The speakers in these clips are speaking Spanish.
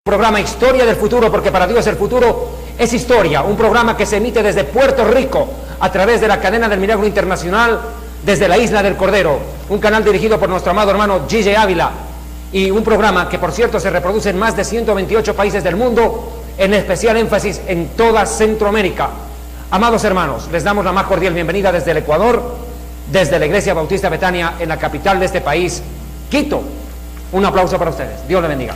Programa Historia del Futuro, porque para Dios el futuro es historia. Un programa que se emite desde Puerto Rico a través de la cadena del Milagro Internacional, desde la Isla del Cordero. Un canal dirigido por nuestro amado hermano Gille Ávila, y un programa que, por cierto, se reproduce en más de 128 países del mundo, en especial énfasis en toda Centroamérica. Amados hermanos, les damos la más cordial bienvenida desde el Ecuador, desde la Iglesia Bautista Betania, en la capital de este país, Quito. Un aplauso para ustedes. Dios les bendiga.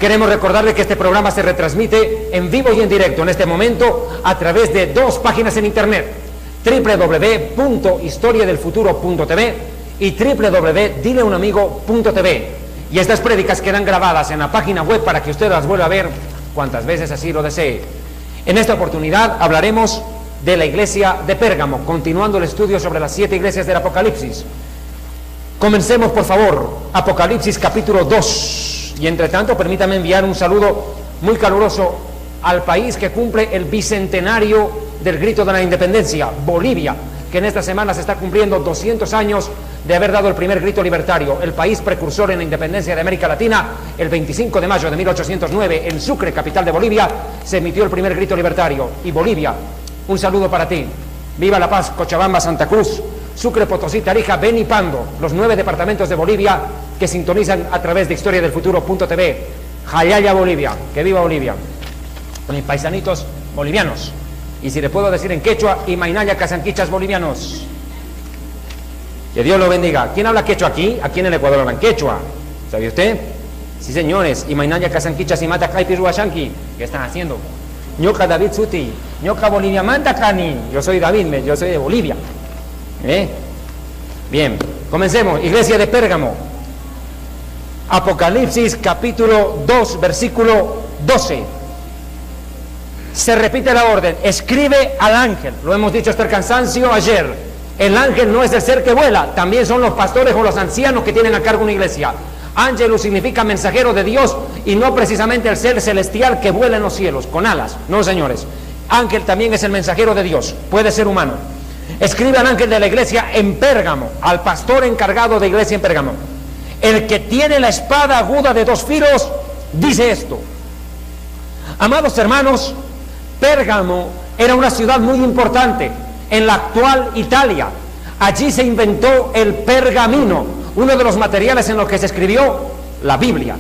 Queremos recordarles que este programa se retransmite en vivo y en directo en este momento a través de dos páginas en internet: www.historiadelfuturo.tv y www.dileunamigo.tv. Y estas prédicas quedan grabadas en la página web para que usted las vuelva a ver cuantas veces así lo desee. En esta oportunidad hablaremos de la iglesia de Pérgamo, continuando el estudio sobre las 7 iglesias del Apocalipsis. Comencemos, por favor, Apocalipsis capítulo 2. Y entre tanto, permítame enviar un saludo muy caluroso al país que cumple el bicentenario del grito de la independencia, Bolivia, que en esta semana se está cumpliendo 200 años de haber dado el primer grito libertario. El país precursor en la independencia de América Latina, el 25 de mayo de 1809, en Sucre, capital de Bolivia, se emitió el primer grito libertario. Y Bolivia, un saludo para ti. Viva La Paz, Cochabamba, Santa Cruz, Sucre, Potosí, Tarija, Beni y Pando, los 9 departamentos de Bolivia que sintonizan a través de historiadelfuturo.tv. Jayaya Bolivia, que viva Bolivia. Mis paisanitos bolivianos, y si le puedo decir en quechua, Imainaya Casanquichas bolivianos. Que Dios lo bendiga. ¿Quién habla quechua aquí? Aquí en el Ecuador hablan quechua. ¿Sabe usted? Sí, señores. Imainaya Casanquichas y Mata Caipi Ruashanki. ¿Qué están haciendo? Ñoca David Suti, Ñoca Bolivia Manta Cani. Yo soy David, yo soy de Bolivia. Bien, comencemos. Iglesia de Pérgamo. Apocalipsis capítulo 2, versículo 12. Se repite la orden: escribe al ángel. Lo hemos dicho hasta el cansancio ayer. El ángel no es el ser que vuela, también son los pastores o los ancianos que tienen a cargo una iglesia. Ángelus significa mensajero de Dios, y no precisamente el ser celestial que vuela en los cielos con alas. No, señores. Ángel también es el mensajero de Dios, puede ser humano. Escribe al ángel de la iglesia en Pérgamo, al pastor encargado de iglesia en Pérgamo: el que tiene la espada aguda de 2 filos dice esto. Amados hermanos, Pérgamo era una ciudad muy importante en la actual Italia. Allí se inventó el pergamino, uno de los materiales en los que se escribió la Biblia.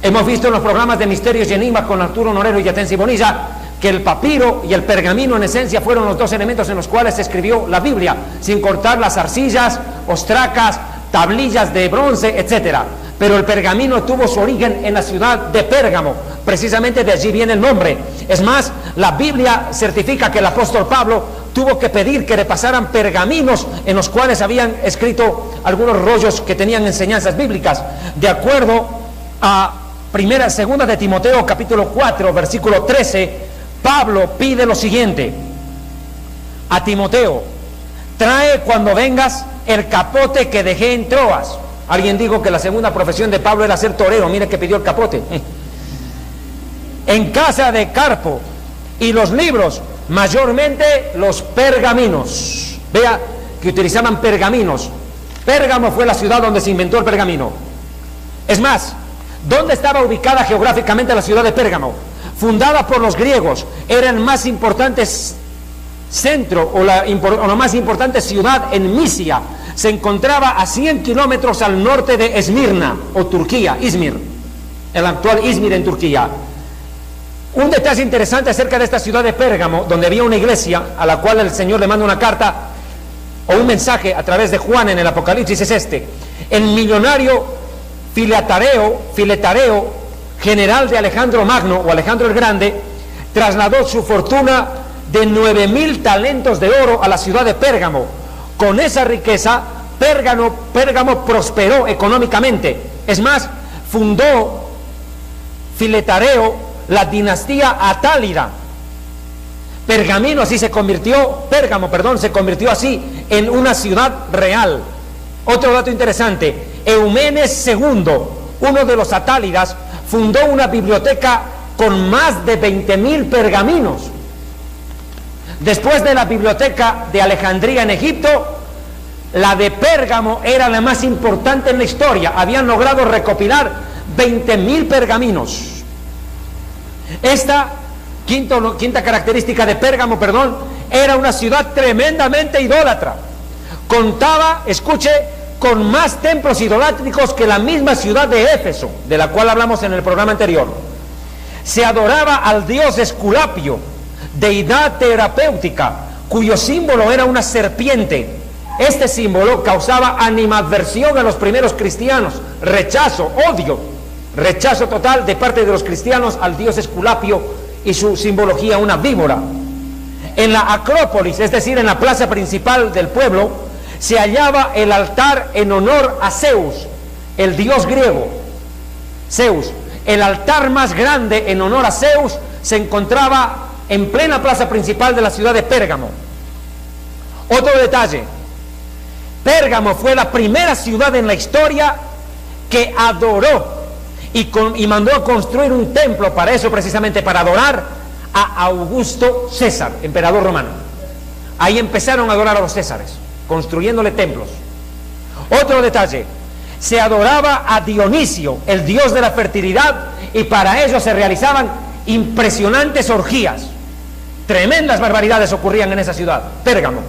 Hemos visto en los programas de Misterios y Enigmas con Arturo Norero y Yatensi Bonilla que el papiro y el pergamino en esencia fueron los 2 elementos en los cuales se escribió la Biblia, sin cortar las arcillas, ostracas, tablillas de bronce, etc. Pero el pergamino tuvo su origen en la ciudad de Pérgamo, precisamente de allí viene el nombre. Es más, la Biblia certifica que el apóstol Pablo tuvo que pedir que le pasaran pergaminos en los cuales habían escrito algunos rollos que tenían enseñanzas bíblicas. De acuerdo a segunda de Timoteo capítulo 4 versículo 13, Pablo pide lo siguiente a Timoteo: trae cuando vengas el capote que dejé en Troas. Alguien dijo que la segunda profesión de Pablo era ser torero. Mire que pidió el capote. En casa de Carpo, y los libros, mayormente los pergaminos. Vea que utilizaban pergaminos. Pérgamo fue la ciudad donde se inventó el pergamino. Es más, ¿dónde estaba ubicada geográficamente la ciudad de Pérgamo? Fundada por los griegos, era el más importante centro o la más importante ciudad en Misia. Se encontraba a 100 kilómetros al norte de Esmirna o Turquía, Izmir, el actual Izmir en Turquía. Un detalle interesante acerca de esta ciudad de Pérgamo, donde había una iglesia a la cual el Señor le manda una carta o un mensaje a través de Juan en el Apocalipsis, es este: el millonario Filetareo, general de Alejandro Magno o Alejandro el Grande, trasladó su fortuna de 9,000 talentos de oro a la ciudad de Pérgamo. Con esa riqueza, Pérgamo prosperó económicamente. Es más, fundó Filetareo la dinastía Atálida. Pérgamo se convirtió así en una ciudad real. Otro dato interesante: Eumenes II, uno de los atálidas, fundó una biblioteca con más de 20,000 pergaminos. Después de la biblioteca de Alejandría en Egipto, la de Pérgamo era la más importante en la historia. Habían logrado recopilar 20.000 pergaminos. Esta quinta característica de Pérgamo, era una ciudad tremendamente idólatra. Contaba, escuche, con más templos idolátricos que la misma ciudad de Éfeso, de la cual hablamos en el programa anterior. Se adoraba al dios Esculapio, deidad terapéutica, cuyo símbolo era una serpiente. Este símbolo causaba animadversión a los primeros cristianos, rechazo, odio, rechazo total de parte de los cristianos al dios Esculapio y su simbología, una víbora. En la Acrópolis, es decir, en la plaza principal del pueblo, se hallaba el altar en honor a Zeus, el dios griego. Zeus, el altar más grande en honor a Zeus, se encontraba en plena plaza principal de la ciudad de Pérgamo. Otro detalle: Pérgamo fue la primera ciudad en la historia que adoró y mandó a construir un templo para eso, precisamente para adorar a Augusto César, emperador romano. Ahí empezaron a adorar a los césares, construyéndole templos. Otro detalle: se adoraba a Dionisio, el dios de la fertilidad, y para ello se realizaban impresionantes orgías. Tremendas barbaridades ocurrían en esa ciudad, Pérgamo,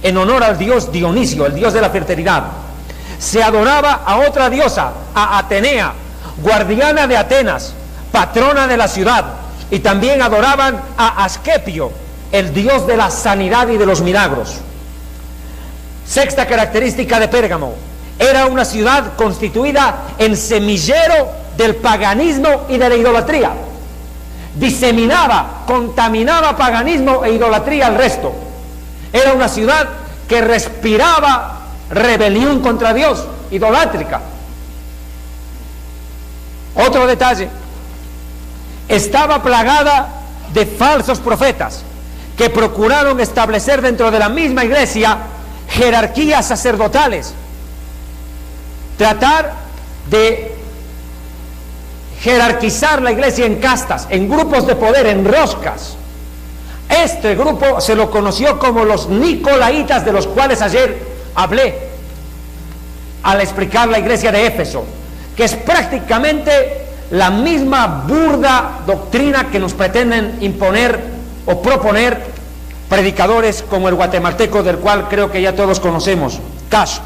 en honor al dios Dionisio, el dios de la fertilidad. Se adoraba a otra diosa, a Atenea, guardiana de Atenas, patrona de la ciudad, y también adoraban a Asclepio, el dios de la sanidad y de los milagros. Sexta característica de Pérgamo: era una ciudad constituida en semillero del paganismo y de la idolatría. Diseminaba, contaminaba paganismo e idolatría al resto. Era una ciudad que respiraba rebelión contra Dios, idolátrica. Otro detalle: estaba plagada de falsos profetas que procuraron establecer dentro de la misma iglesia jerarquías sacerdotales, tratar de jerarquizar la iglesia en castas, en grupos de poder, en roscas. Este grupo se lo conoció como los Nicolaitas, de los cuales ayer hablé al explicar la iglesia de Éfeso, que es prácticamente la misma burda doctrina que nos pretenden imponer o proponer predicadores como el guatemalteco, del cual creo que ya todos conocemos, Cash,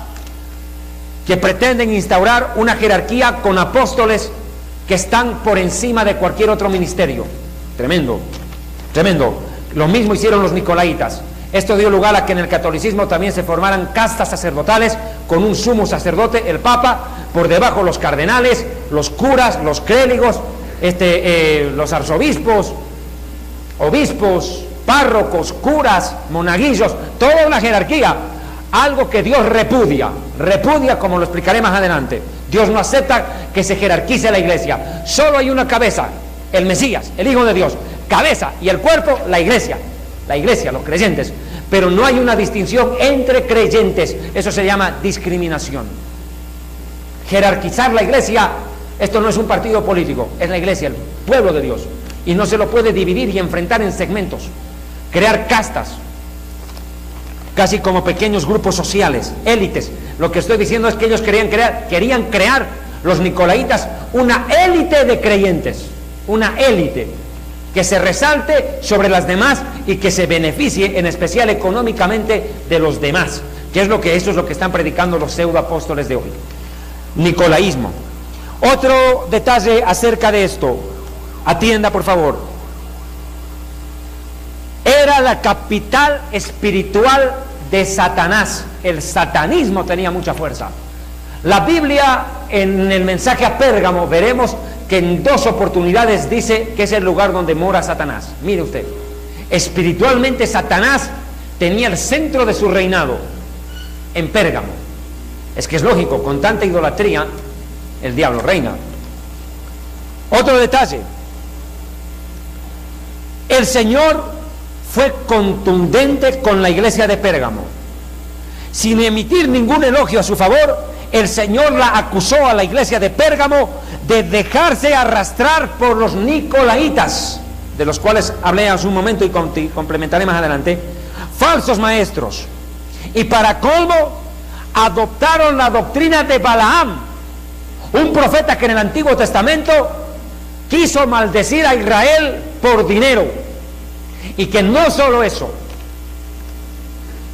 que pretenden instaurar una jerarquía con apóstoles que están por encima de cualquier otro ministerio. Tremendo, tremendo. Lo mismo hicieron los Nicolaitas. Esto dio lugar a que en el catolicismo también se formaran castas sacerdotales, con un sumo sacerdote, el Papa, por debajo los cardenales, los curas, los clérigos, los arzobispos, obispos, párrocos, curas, monaguillos, toda una jerarquía. Algo que Dios repudia, como lo explicaré más adelante. Dios no acepta que se jerarquice la iglesia. Solo hay una cabeza, el Mesías, el Hijo de Dios. Cabeza, y el cuerpo, la iglesia, los creyentes. Pero no hay una distinción entre creyentes. Eso se llama discriminación. Jerarquizar la iglesia, esto no es un partido político, es la iglesia, el pueblo de Dios, y no se lo puede dividir y enfrentar en segmentos, crear castas, casi como pequeños grupos sociales, élites. Lo que estoy diciendo es que ellos querían crear, los Nicolaitas, una élite de creyentes, una élite que se resalte sobre las demás y que se beneficie en especial económicamente de los demás, eso es lo que están predicando los pseudoapóstoles de hoy. Nicolaísmo. Otro detalle acerca de esto, atienda por favor: era la capital espiritual de Satanás. El satanismo tenía mucha fuerza. La Biblia, en el mensaje a Pérgamo, veremos que en 2 oportunidades dice que es el lugar donde mora Satanás. Mire usted, espiritualmente Satanás tenía el centro de su reinado en Pérgamo. Es que es lógico, con tanta idolatría el diablo reina. Otro detalle: el Señor fue contundente con la iglesia de Pérgamo. Sin emitir ningún elogio a su favor, el Señor la acusó a la iglesia de Pérgamo de dejarse arrastrar por los Nicolaitas, de los cuales hablé hace un momento y complementaré más adelante, falsos maestros. Y para colmo, adoptaron la doctrina de Balaam, un profeta que en el Antiguo Testamento quiso maldecir a Israel por dinero, y que no solo eso,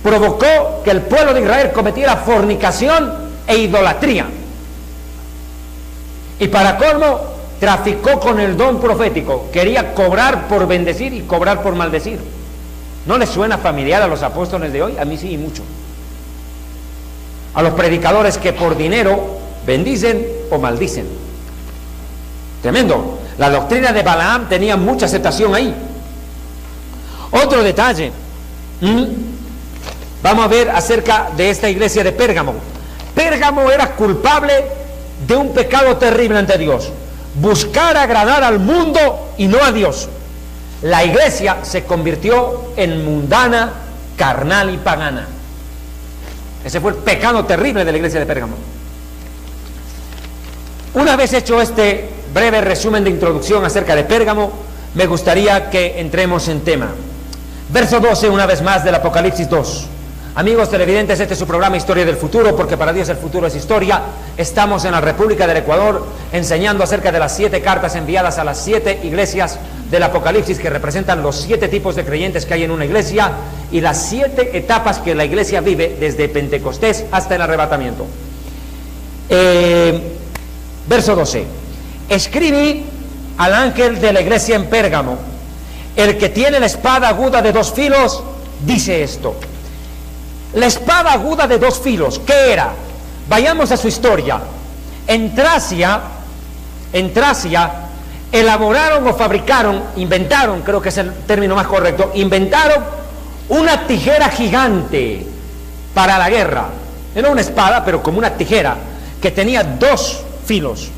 provocó que el pueblo de Israel cometiera fornicación e idolatría, y para colmo traficó con el don profético, quería cobrar por bendecir y cobrar por maldecir. ¿No les suena familiar a los apóstoles de hoy? A mí sí, y mucho. A los predicadores que por dinero bendicen o maldicen. Tremendo. La doctrina de Balaam tenía mucha aceptación ahí. Otro detalle, vamos a ver acerca de esta iglesia de Pérgamo. Pérgamo era culpable de un pecado terrible ante Dios: buscar agradar al mundo y no a Dios. La iglesia se convirtió en mundana, carnal y pagana. Ese fue el pecado terrible de la iglesia de Pérgamo. Una vez hecho este breve resumen de introducción acerca de Pérgamo, me gustaría que entremos en tema. Verso 12, una vez más, del Apocalipsis 2. Amigos televidentes, este es su programa Historia del Futuro, porque para Dios el futuro es historia. Estamos en la República del Ecuador enseñando acerca de las 7 cartas enviadas a las 7 iglesias del Apocalipsis, que representan los 7 tipos de creyentes que hay en una iglesia y las 7 etapas que la iglesia vive desde Pentecostés hasta el arrebatamiento. Verso 12. Escribí al ángel de la iglesia en Pérgamo: el que tiene la espada aguda de 2 filos dice esto. La espada aguda de 2 filos, ¿qué era? Vayamos a su historia. En Tracia elaboraron o fabricaron, inventaron, creo que es el término más correcto, inventaron una tijera gigante para la guerra. Era una espada, pero como una tijera, que tenía 2 filos.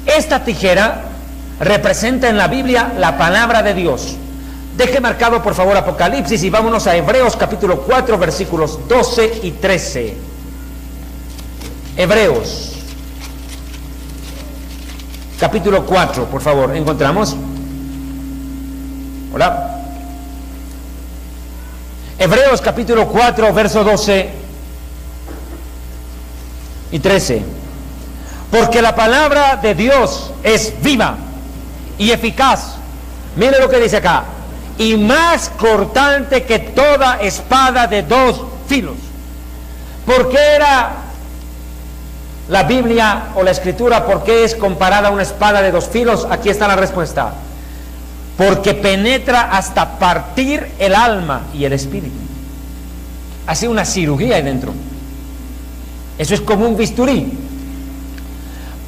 Esta tijera representa en la Biblia la palabra de Dios. Deje marcado por favor Apocalipsis y vámonos a Hebreos capítulo 4 versículos 12 y 13. Hebreos capítulo 4, por favor, ¿encontramos? Hola. Hebreos capítulo 4 verso 12 y 13. Porque la palabra de Dios es viva y eficaz. Mire lo que dice acá: y más cortante que toda espada de 2 filos. ¿Por qué era la Biblia o la Escritura, por qué es comparada a una espada de 2 filos? Aquí está la respuesta: porque penetra hasta partir el alma y el espíritu. Hace una cirugía ahí dentro. Eso es como un bisturí.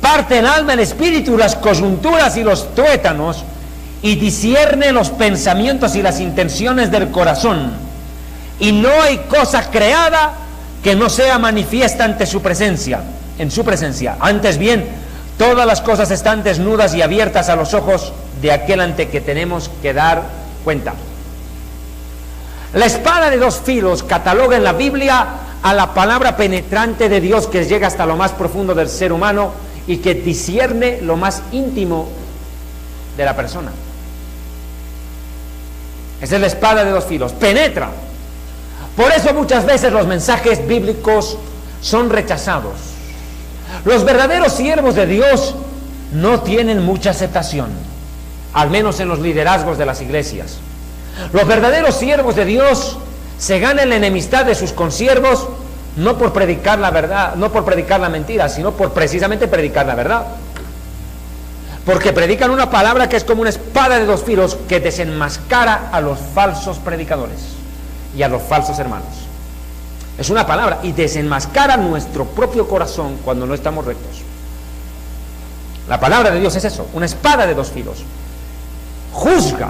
Parte el alma, el espíritu, las coyunturas y los tuétanos, y discierne los pensamientos y las intenciones del corazón. Y no hay cosa creada que no sea manifiesta ante su presencia, en su presencia. Antes bien, todas las cosas están desnudas y abiertas a los ojos de aquel ante que tenemos que dar cuenta. La espada de 2 filos cataloga en la Biblia a la palabra penetrante de Dios, que llega hasta lo más profundo del ser humano y que discierne lo más íntimo de la persona. Esa es la espada de 2 filos, penetra. Por eso muchas veces los mensajes bíblicos son rechazados. Los verdaderos siervos de Dios no tienen mucha aceptación, al menos en los liderazgos de las iglesias. Los verdaderos siervos de Dios se ganan la enemistad de sus consiervos, no por predicar la verdad, no por predicar la mentira, sino por precisamente predicar la verdad. Porque predican una palabra que es como una espada de 2 filos que desenmascara a los falsos predicadores y a los falsos hermanos. Es una palabra y desenmascara nuestro propio corazón cuando no estamos rectos. La palabra de Dios es eso, una espada de 2 filos. Juzga.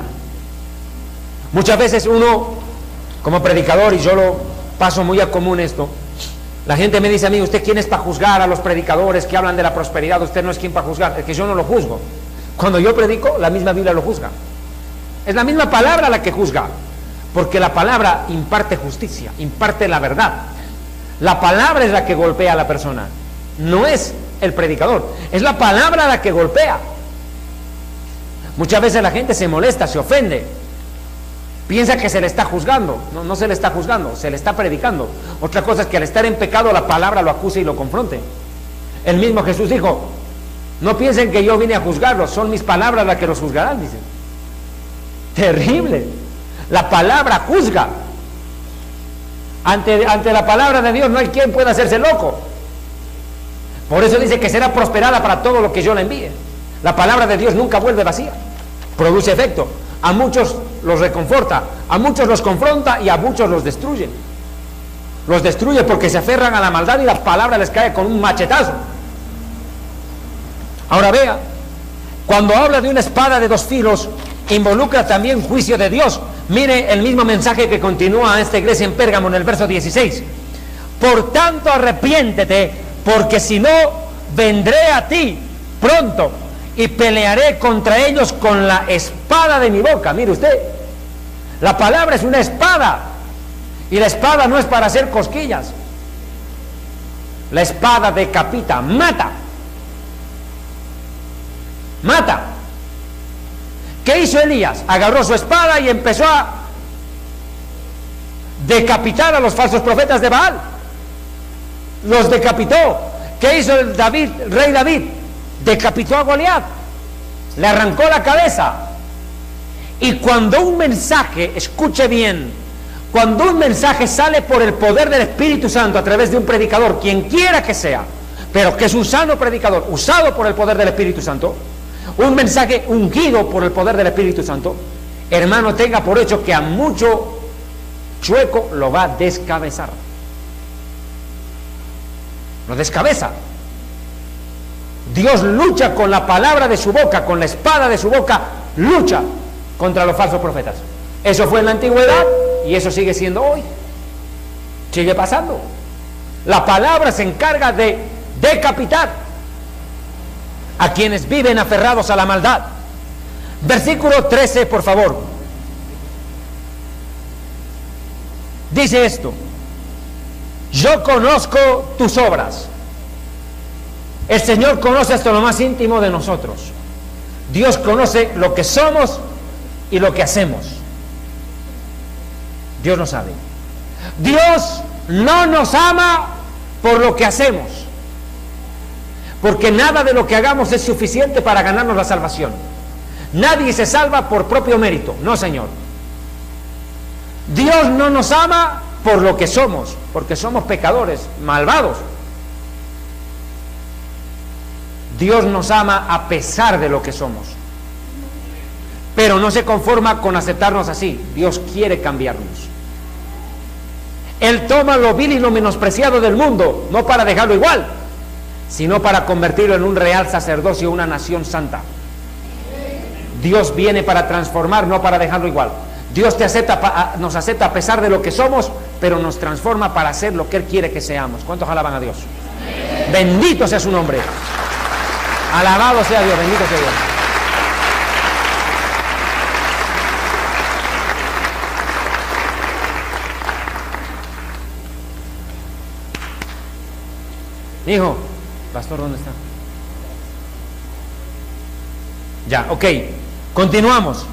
Muchas veces uno, como predicador, y yo lo paso muy a común esto, la gente me dice a mí: ¿usted quién es para juzgar a los predicadores que hablan de la prosperidad? Usted no es quien para juzgar. Es que yo no lo juzgo. Cuando yo predico, la misma Biblia lo juzga. Es la misma palabra la que juzga, porque la palabra imparte justicia, imparte la verdad. La palabra es la que golpea a la persona, no es el predicador. Es la palabra la que golpea. Muchas veces la gente se molesta, se ofende, piensa que se le está juzgando. No, no se le está juzgando, se le está predicando. Otra cosa es que al estar en pecado la palabra lo acuse y lo confronte. El mismo Jesús dijo: no piensen que yo vine a juzgarlos, son mis palabras las que los juzgarán, dice. Terrible. La palabra juzga. Ante la palabra de Dios no hay quien pueda hacerse loco. Por eso dice que será prosperada para todo lo que yo le envíe. La palabra de Dios nunca vuelve vacía, produce efecto. A muchos los reconforta, a muchos los confronta y a muchos los destruye. Los destruye porque se aferran a la maldad y la palabra les cae con un machetazo. Ahora vea, cuando habla de una espada de dos filos, involucra también juicio de Dios. Mire el mismo mensaje que continúa a esta iglesia en Pérgamo en el verso 16. Por tanto arrepiéntete, porque si no, vendré a ti pronto y pelearé contra ellos con la espada de mi boca. Mire usted, la palabra es una espada, y la espada no es para hacer cosquillas. La espada decapita, mata. Mata. ¿Qué hizo Elías? Agarró su espada y empezó a decapitar a los falsos profetas de Baal. Los decapitó. ¿Qué hizo el rey David? Decapitó a Goliat, le arrancó la cabeza. Y cuando un mensaje, escuche bien, cuando un mensaje sale por el poder del Espíritu Santo a través de un predicador, quien quiera que sea, pero que es un sano predicador, usado por el poder del Espíritu Santo, un mensaje ungido por el poder del Espíritu Santo, hermano, tenga por hecho que a mucho chueco lo va a descabezar. Lo descabeza. Dios lucha con la palabra de su boca, con la espada de su boca, lucha contra los falsos profetas. Eso fue en la antigüedad y eso sigue siendo hoy. Sigue pasando. La palabra se encarga de decapitar a quienes viven aferrados a la maldad. Versículo 13, por favor. Dice esto: yo conozco tus obras. El Señor conoce hasta lo más íntimo de nosotros. Dios conoce lo que somos y lo que hacemos. Dios lo sabe. Dios no nos ama por lo que hacemos, porque nada de lo que hagamos es suficiente para ganarnos la salvación. Nadie se salva por propio mérito, no, Señor. Dios no nos ama por lo que somos, porque somos pecadores, malvados. Dios nos ama a pesar de lo que somos, pero no se conforma con aceptarnos así. Dios quiere cambiarnos. Él toma lo vil y lo menospreciado del mundo, no para dejarlo igual, sino para convertirlo en un real sacerdocio, una nación santa. Dios viene para transformar, no para dejarlo igual. Dios nos acepta a pesar de lo que somos, pero nos transforma para hacer lo que Él quiere que seamos. ¿Cuántos alaban a Dios? Bendito sea su nombre. Alabado sea Dios, bendito sea Dios. Hijo, pastor, ¿dónde está? Ya, ok, continuamos.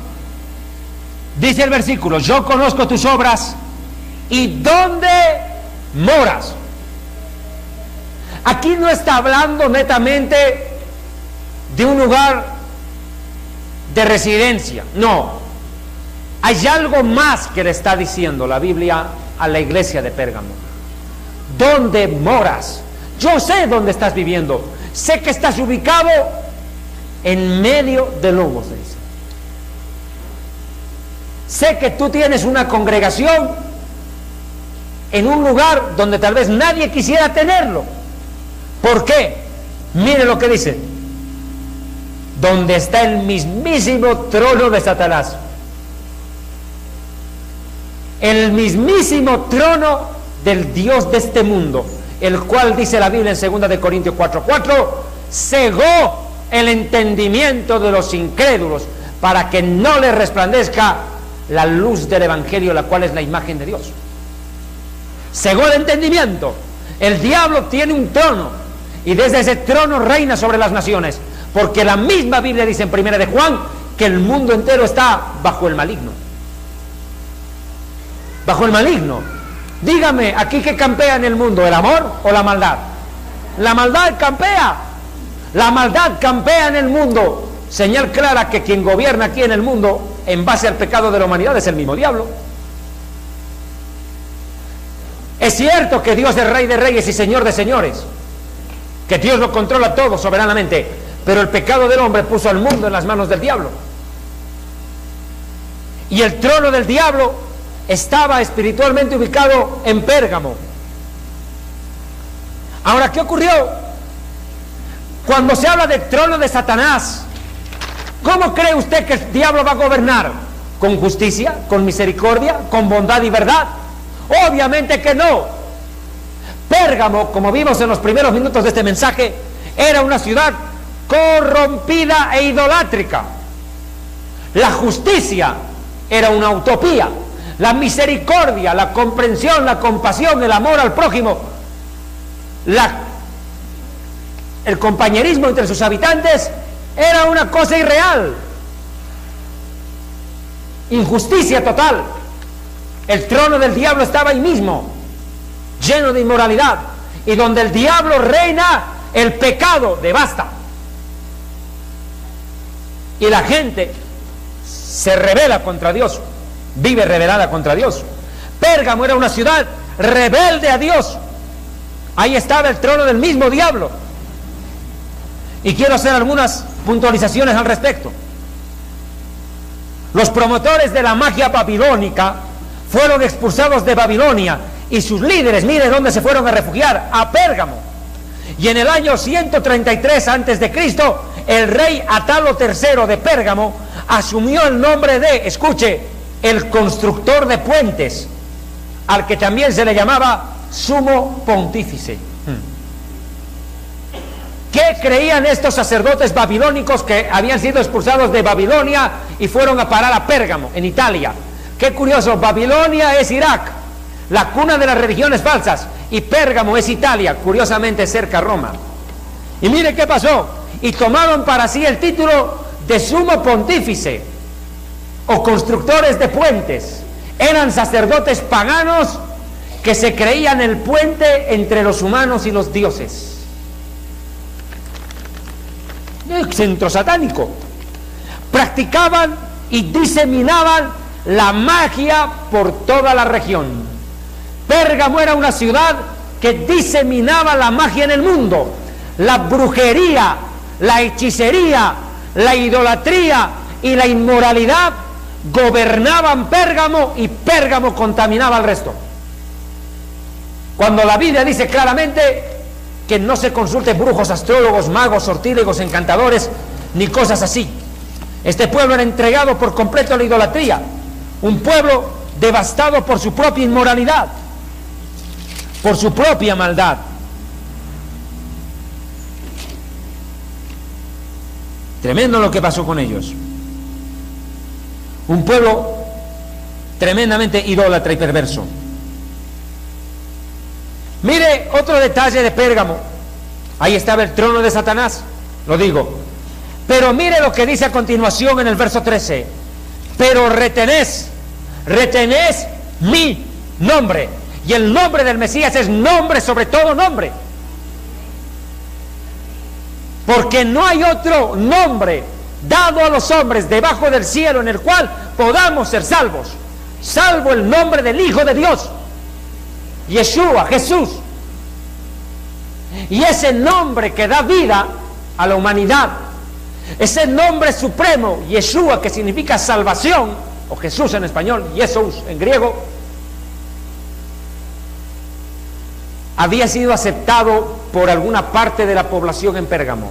Dice el versículo: yo conozco tus obras y dónde moras. Aquí no está hablando netamente de un lugar de residencia, no. Hay algo más que le está diciendo la Biblia a la iglesia de Pérgamo. ¿Dónde moras? Yo sé dónde estás viviendo, sé que estás ubicado en medio de lobos, dice. Sé que tú tienes una congregación en un lugar donde tal vez nadie quisiera tenerlo. ¿Por qué? Mire lo que dice: donde está el mismísimo trono de Satanás. El mismísimo trono del Dios de este mundo, el cual, dice la Biblia en 2 de Corintios 4:4, cegó el entendimiento de los incrédulos para que no les resplandezca la luz del Evangelio, la cual es la imagen de Dios. Cegó el entendimiento. El diablo tiene un trono y desde ese trono reina sobre las naciones, porque la misma Biblia dice en 1 de Juan que el mundo entero está bajo el maligno. Bajo el maligno. Dígame, ¿aquí qué campea en el mundo? ¿El amor o la maldad? La maldad campea. La maldad campea en el mundo. Señal clara que quien gobierna aquí en el mundo, en base al pecado de la humanidad, es el mismo diablo. Es cierto que Dios es Rey de Reyes y Señor de Señores, que Dios lo controla todo soberanamente, pero el pecado del hombre puso al mundo en las manos del diablo. Y el trono del diablo estaba espiritualmente ubicado en Pérgamo. Ahora, ¿qué ocurrió? Cuando se habla del trono de Satanás, ¿cómo cree usted que el diablo va a gobernar? ¿Con justicia? ¿Con misericordia? ¿Con bondad y verdad? Obviamente que no. Pérgamo, como vimos en los primeros minutos de este mensaje, era una ciudad corrompida e idolátrica. La justicia era una utopía. La misericordia, la comprensión, la compasión, el amor al prójimo, el compañerismo entre sus habitantes era una cosa irreal. Injusticia total. El trono del diablo estaba ahí mismo, lleno de inmoralidad, y donde el diablo reina, el pecado devasta, y la gente se rebela contra Dios, vive rebelada contra Dios. Pérgamo era una ciudad rebelde a Dios. Ahí estaba el trono del mismo diablo. Y quiero hacer algunas puntualizaciones al respecto. Los promotores de la magia babilónica fueron expulsados de Babilonia, y sus líderes, mire dónde se fueron a refugiar: a Pérgamo. Y en el año 133 a.C., el rey Atalo III de Pérgamo asumió el nombre de, escuche, el constructor de puentes, al que también se le llamaba sumo pontífice. ¿Qué creían estos sacerdotes babilónicos que habían sido expulsados de Babilonia y fueron a parar a Pérgamo, en Italia? Qué curioso, Babilonia es Irak, la cuna de las religiones falsas, y Pérgamo es Italia, curiosamente cerca a Roma. Y mire qué pasó, y tomaron para sí el título de sumo pontífice o constructores de puentes. Eran sacerdotes paganos que se creían el puente entre los humanos y los dioses. Centro satánico. Practicaban y diseminaban la magia por toda la región. Pérgamo era una ciudad que diseminaba la magia en el mundo. La brujería, la hechicería, la idolatría y la inmoralidad gobernaban Pérgamo, y Pérgamo contaminaba al resto. Cuando la Biblia dice claramente que no se consulte brujos, astrólogos, magos, sortílegos, encantadores, ni cosas así. Este pueblo era entregado por completo a la idolatría, un pueblo devastado por su propia inmoralidad, por su propia maldad. Tremendo lo que pasó con ellos. Un pueblo tremendamente idólatra y perverso. Mire otro detalle de Pérgamo. Ahí estaba el trono de Satanás, lo digo. Pero mire lo que dice a continuación en el verso 13. Pero retenés mi nombre. Y el nombre del Mesías es nombre sobre todo nombre. Porque no hay otro nombre dado a los hombres debajo del cielo en el cual podamos ser salvos, salvo el nombre del Hijo de Dios, Yeshua, Jesús. Y ese nombre que da vida a la humanidad, ese nombre supremo, Yeshua, que significa salvación, o Jesús en español, Jesús en griego, había sido aceptado por alguna parte de la población en Pérgamo.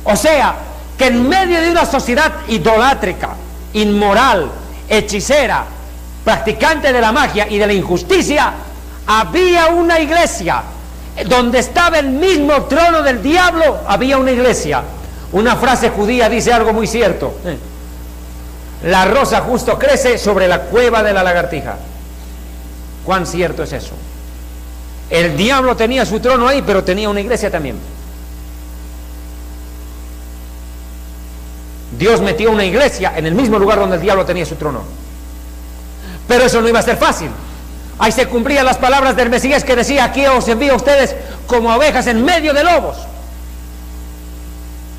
O sea, que en medio de una sociedad idolátrica, inmoral, hechicera, practicante de la magia y de la injusticia, había una iglesia. Donde estaba el mismo trono del diablo, había una iglesia. Una frase judía dice algo muy cierto: la rosa justo crece sobre la cueva de la lagartija. ¿Cuán cierto es eso? El diablo tenía su trono ahí, pero tenía una iglesia también. Dios metió una iglesia en el mismo lugar donde el diablo tenía su trono. Pero eso no iba a ser fácil. Ahí se cumplían las palabras del Mesías que decía: aquí os envío a ustedes como ovejas en medio de lobos.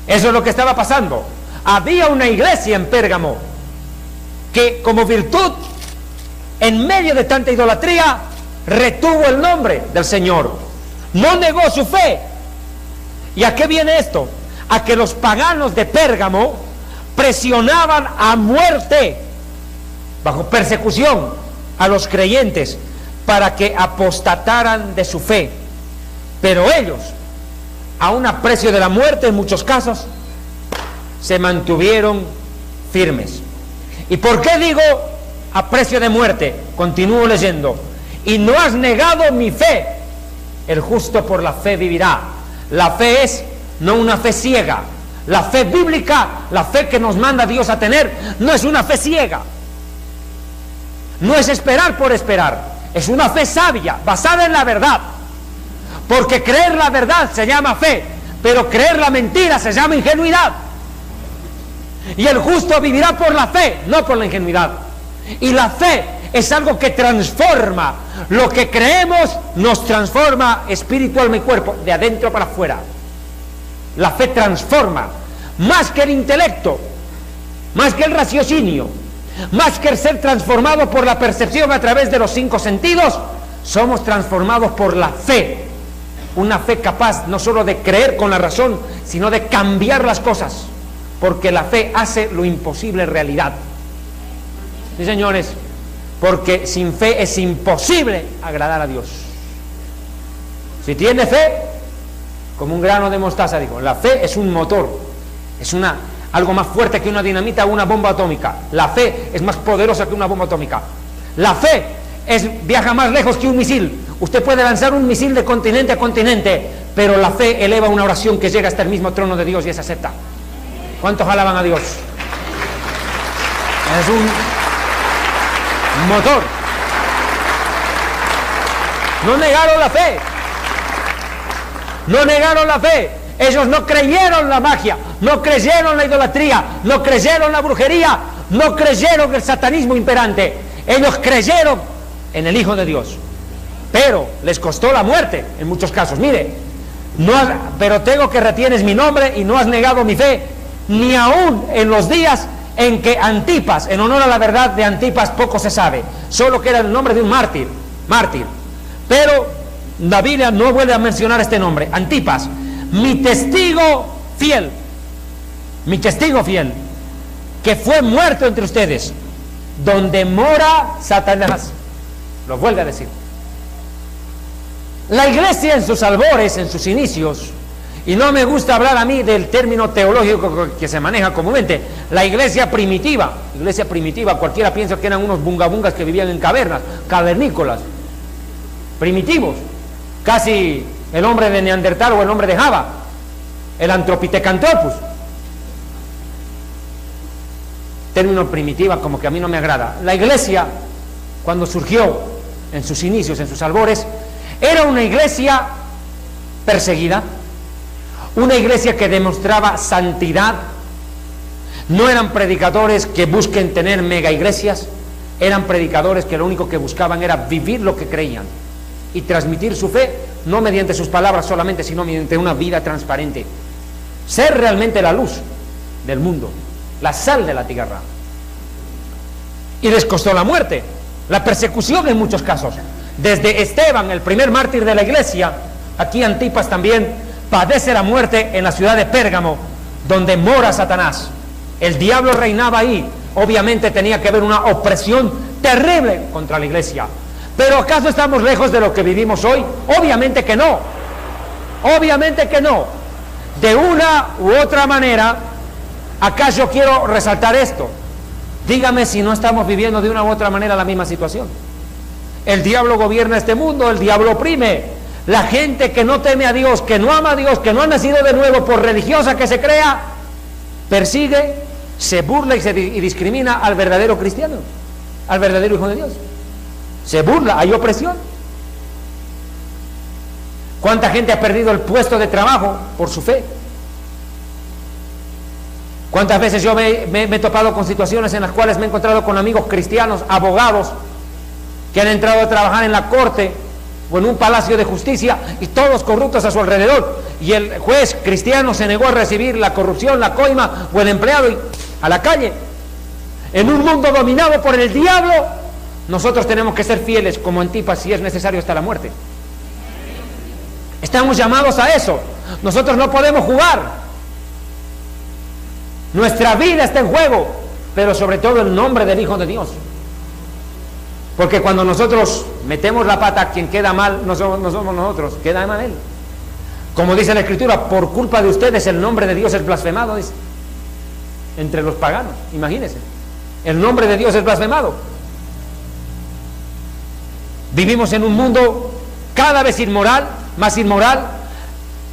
Eso es lo que estaba pasando. Había una iglesia en Pérgamo que, como virtud, en medio de tanta idolatría, retuvo el nombre del Señor, no negó su fe. ¿Y a qué viene esto? A que los paganos de Pérgamo presionaban a muerte, bajo persecución, a los creyentes para que apostataran de su fe. Pero ellos, a un precio de la muerte en muchos casos, se mantuvieron firmes. ¿Y por qué digo a precio de muerte? Continúo leyendo: y no has negado mi fe, el justo por la fe vivirá. La fe es no una fe ciega. La fe bíblica, la fe que nos manda Dios a tener, no es una fe ciega, no es esperar por esperar, es una fe sabia, basada en la verdad. Porque creer la verdad se llama fe, pero creer la mentira se llama ingenuidad. Y el justo vivirá por la fe, no por la ingenuidad. Y la fe es algo que transforma. Lo que creemos nos transforma espíritu, alma y cuerpo, de adentro para afuera. La fe transforma, más que el intelecto, más que el raciocinio, más que el ser transformado por la percepción a través de los 5 sentidos. Somos transformados por la fe. Una fe capaz no solo de creer con la razón, sino de cambiar las cosas, porque la fe hace lo imposible realidad. Sí, señores, porque sin fe es imposible agradar a Dios. Si tiene fe, como un grano de mostaza, digo, la fe es un motor, es algo más fuerte que una dinamita o una bomba atómica. La fe es más poderosa que una bomba atómica. La fe viaja más lejos que un misil. Usted puede lanzar un misil de continente a continente, pero la fe eleva una oración que llega hasta el mismo trono de Dios y es acepta. ¿Cuántos alaban a Dios? Es un motor. No negaron la fe. No negaron la fe. Ellos no creyeron la magia, no creyeron la idolatría, no creyeron la brujería, no creyeron el satanismo imperante. Ellos creyeron en el Hijo de Dios. Pero les costó la muerte en muchos casos. Mire, pero tengo que retienes mi nombre y no has negado mi fe, ni aún en los días en que Antipas, en honor a la verdad de Antipas poco se sabe, solo que era el nombre de un mártir. Pero la Biblia no vuelve a mencionar este nombre, Antipas, mi testigo fiel, que fue muerto entre ustedes, donde mora Satanás. Lo vuelve a decir. La iglesia en sus albores, en sus inicios, y no me gusta hablar a mí del término teológico que se maneja comúnmente, la iglesia primitiva, cualquiera piensa que eran unos bungabungas que vivían en cavernas, cavernícolas, primitivos, casi el hombre de Neandertal o el hombre de Java, el Anthropithecantropus. Término primitiva como que a mí no me agrada. La iglesia, cuando surgió en sus inicios, en sus albores, era una iglesia perseguida, una iglesia que demostraba santidad. No eran predicadores que busquen tener mega iglesias, eran predicadores que lo único que buscaban era vivir lo que creían y transmitir su fe, no mediante sus palabras solamente, sino mediante una vida transparente. Ser realmente la luz del mundo, la sal de la tierra. Y les costó la muerte, la persecución en muchos casos. Desde Esteban, el primer mártir de la iglesia, aquí Antipas también padece la muerte en la ciudad de Pérgamo, donde mora Satanás. El diablo reinaba ahí. Obviamente tenía que haber una opresión terrible contra la iglesia. Pero ¿acaso estamos lejos de lo que vivimos hoy? Obviamente que no. Obviamente que no. De una u otra manera, acá yo quiero resaltar esto. Dígame si no estamos viviendo de una u otra manera la misma situación. El diablo gobierna este mundo, el diablo oprime. La gente que no teme a Dios, que no ama a Dios, que no ha nacido de nuevo, por religiosa que se crea, persigue, se burla y discrimina al verdadero cristiano, al verdadero hijo de Dios. Se burla, hay opresión. ¿Cuánta gente ha perdido el puesto de trabajo por su fe? ¿Cuántas veces yo me he topado con situaciones en las cuales me he encontrado con amigos cristianos, abogados, que han entrado a trabajar en la corte o en un palacio de justicia y todos corruptos a su alrededor, y el juez cristiano se negó a recibir la corrupción, la coima o el empleado y a la calle? En un mundo dominado por el diablo, nosotros tenemos que ser fieles como Antipas, si es necesario hasta la muerte. Estamos llamados a eso. Nosotros no podemos jugar. Nuestra vida está en juego, pero sobre todo el nombre del Hijo de Dios. Porque cuando nosotros metemos la pata, quien queda mal no somos nosotros, queda mal Él. Como dice la Escritura, por culpa de ustedes el nombre de Dios es blasfemado, dice, entre los paganos. Imagínense, el nombre de Dios es blasfemado. Vivimos en un mundo cada vez inmoral,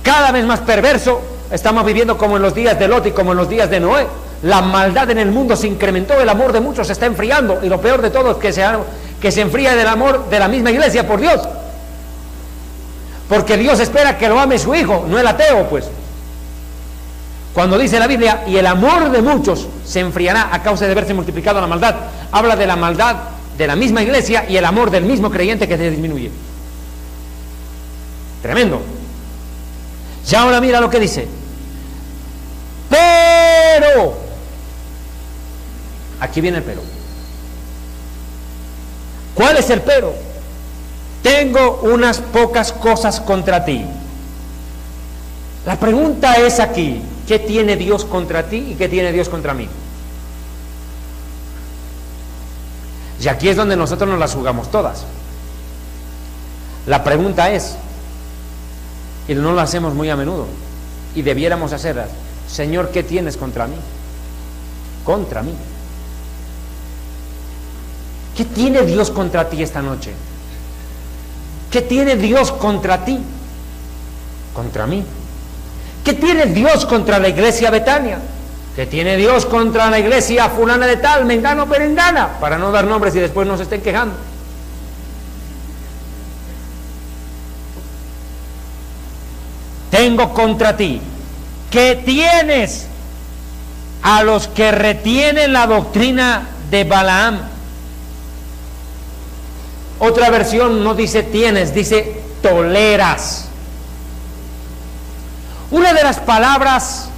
cada vez más perverso. Estamos viviendo como en los días de Lot y como en los días de Noé. La maldad en el mundo se incrementó, el amor de muchos se está enfriando, y lo peor de todo es que se enfría del amor de la misma iglesia por Dios, porque Dios espera que lo ame su hijo, no el ateo. Pues cuando dice la Biblia, y el amor de muchos se enfriará a causa de verse multiplicado la maldad, habla de la maldad de la misma iglesia y el amor del mismo creyente que se disminuye. Tremendo. Ya ahora mira lo que dice: pero, aquí viene el pero. ¿Cuál es el pero? Tengo unas pocas cosas contra ti. La pregunta es aquí: ¿qué tiene Dios contra ti y qué tiene Dios contra mí? Y aquí es donde nosotros nos las jugamos todas. La pregunta es, y no lo hacemos muy a menudo, y debiéramos hacerlas: Señor, ¿qué tienes contra mí? Contra mí. ¿Qué tiene Dios contra ti esta noche? ¿Qué tiene Dios contra ti? Contra mí. ¿Qué tiene Dios contra la iglesia Betania? ¿Qué tiene Dios contra la iglesia fulana de tal, mengano, perengana? Para no dar nombres y después nos estén quejando. Tengo contra ti que tienes a los que retienen la doctrina de Balaam. Otra versión no dice tienes, dice toleras. Una de las palabras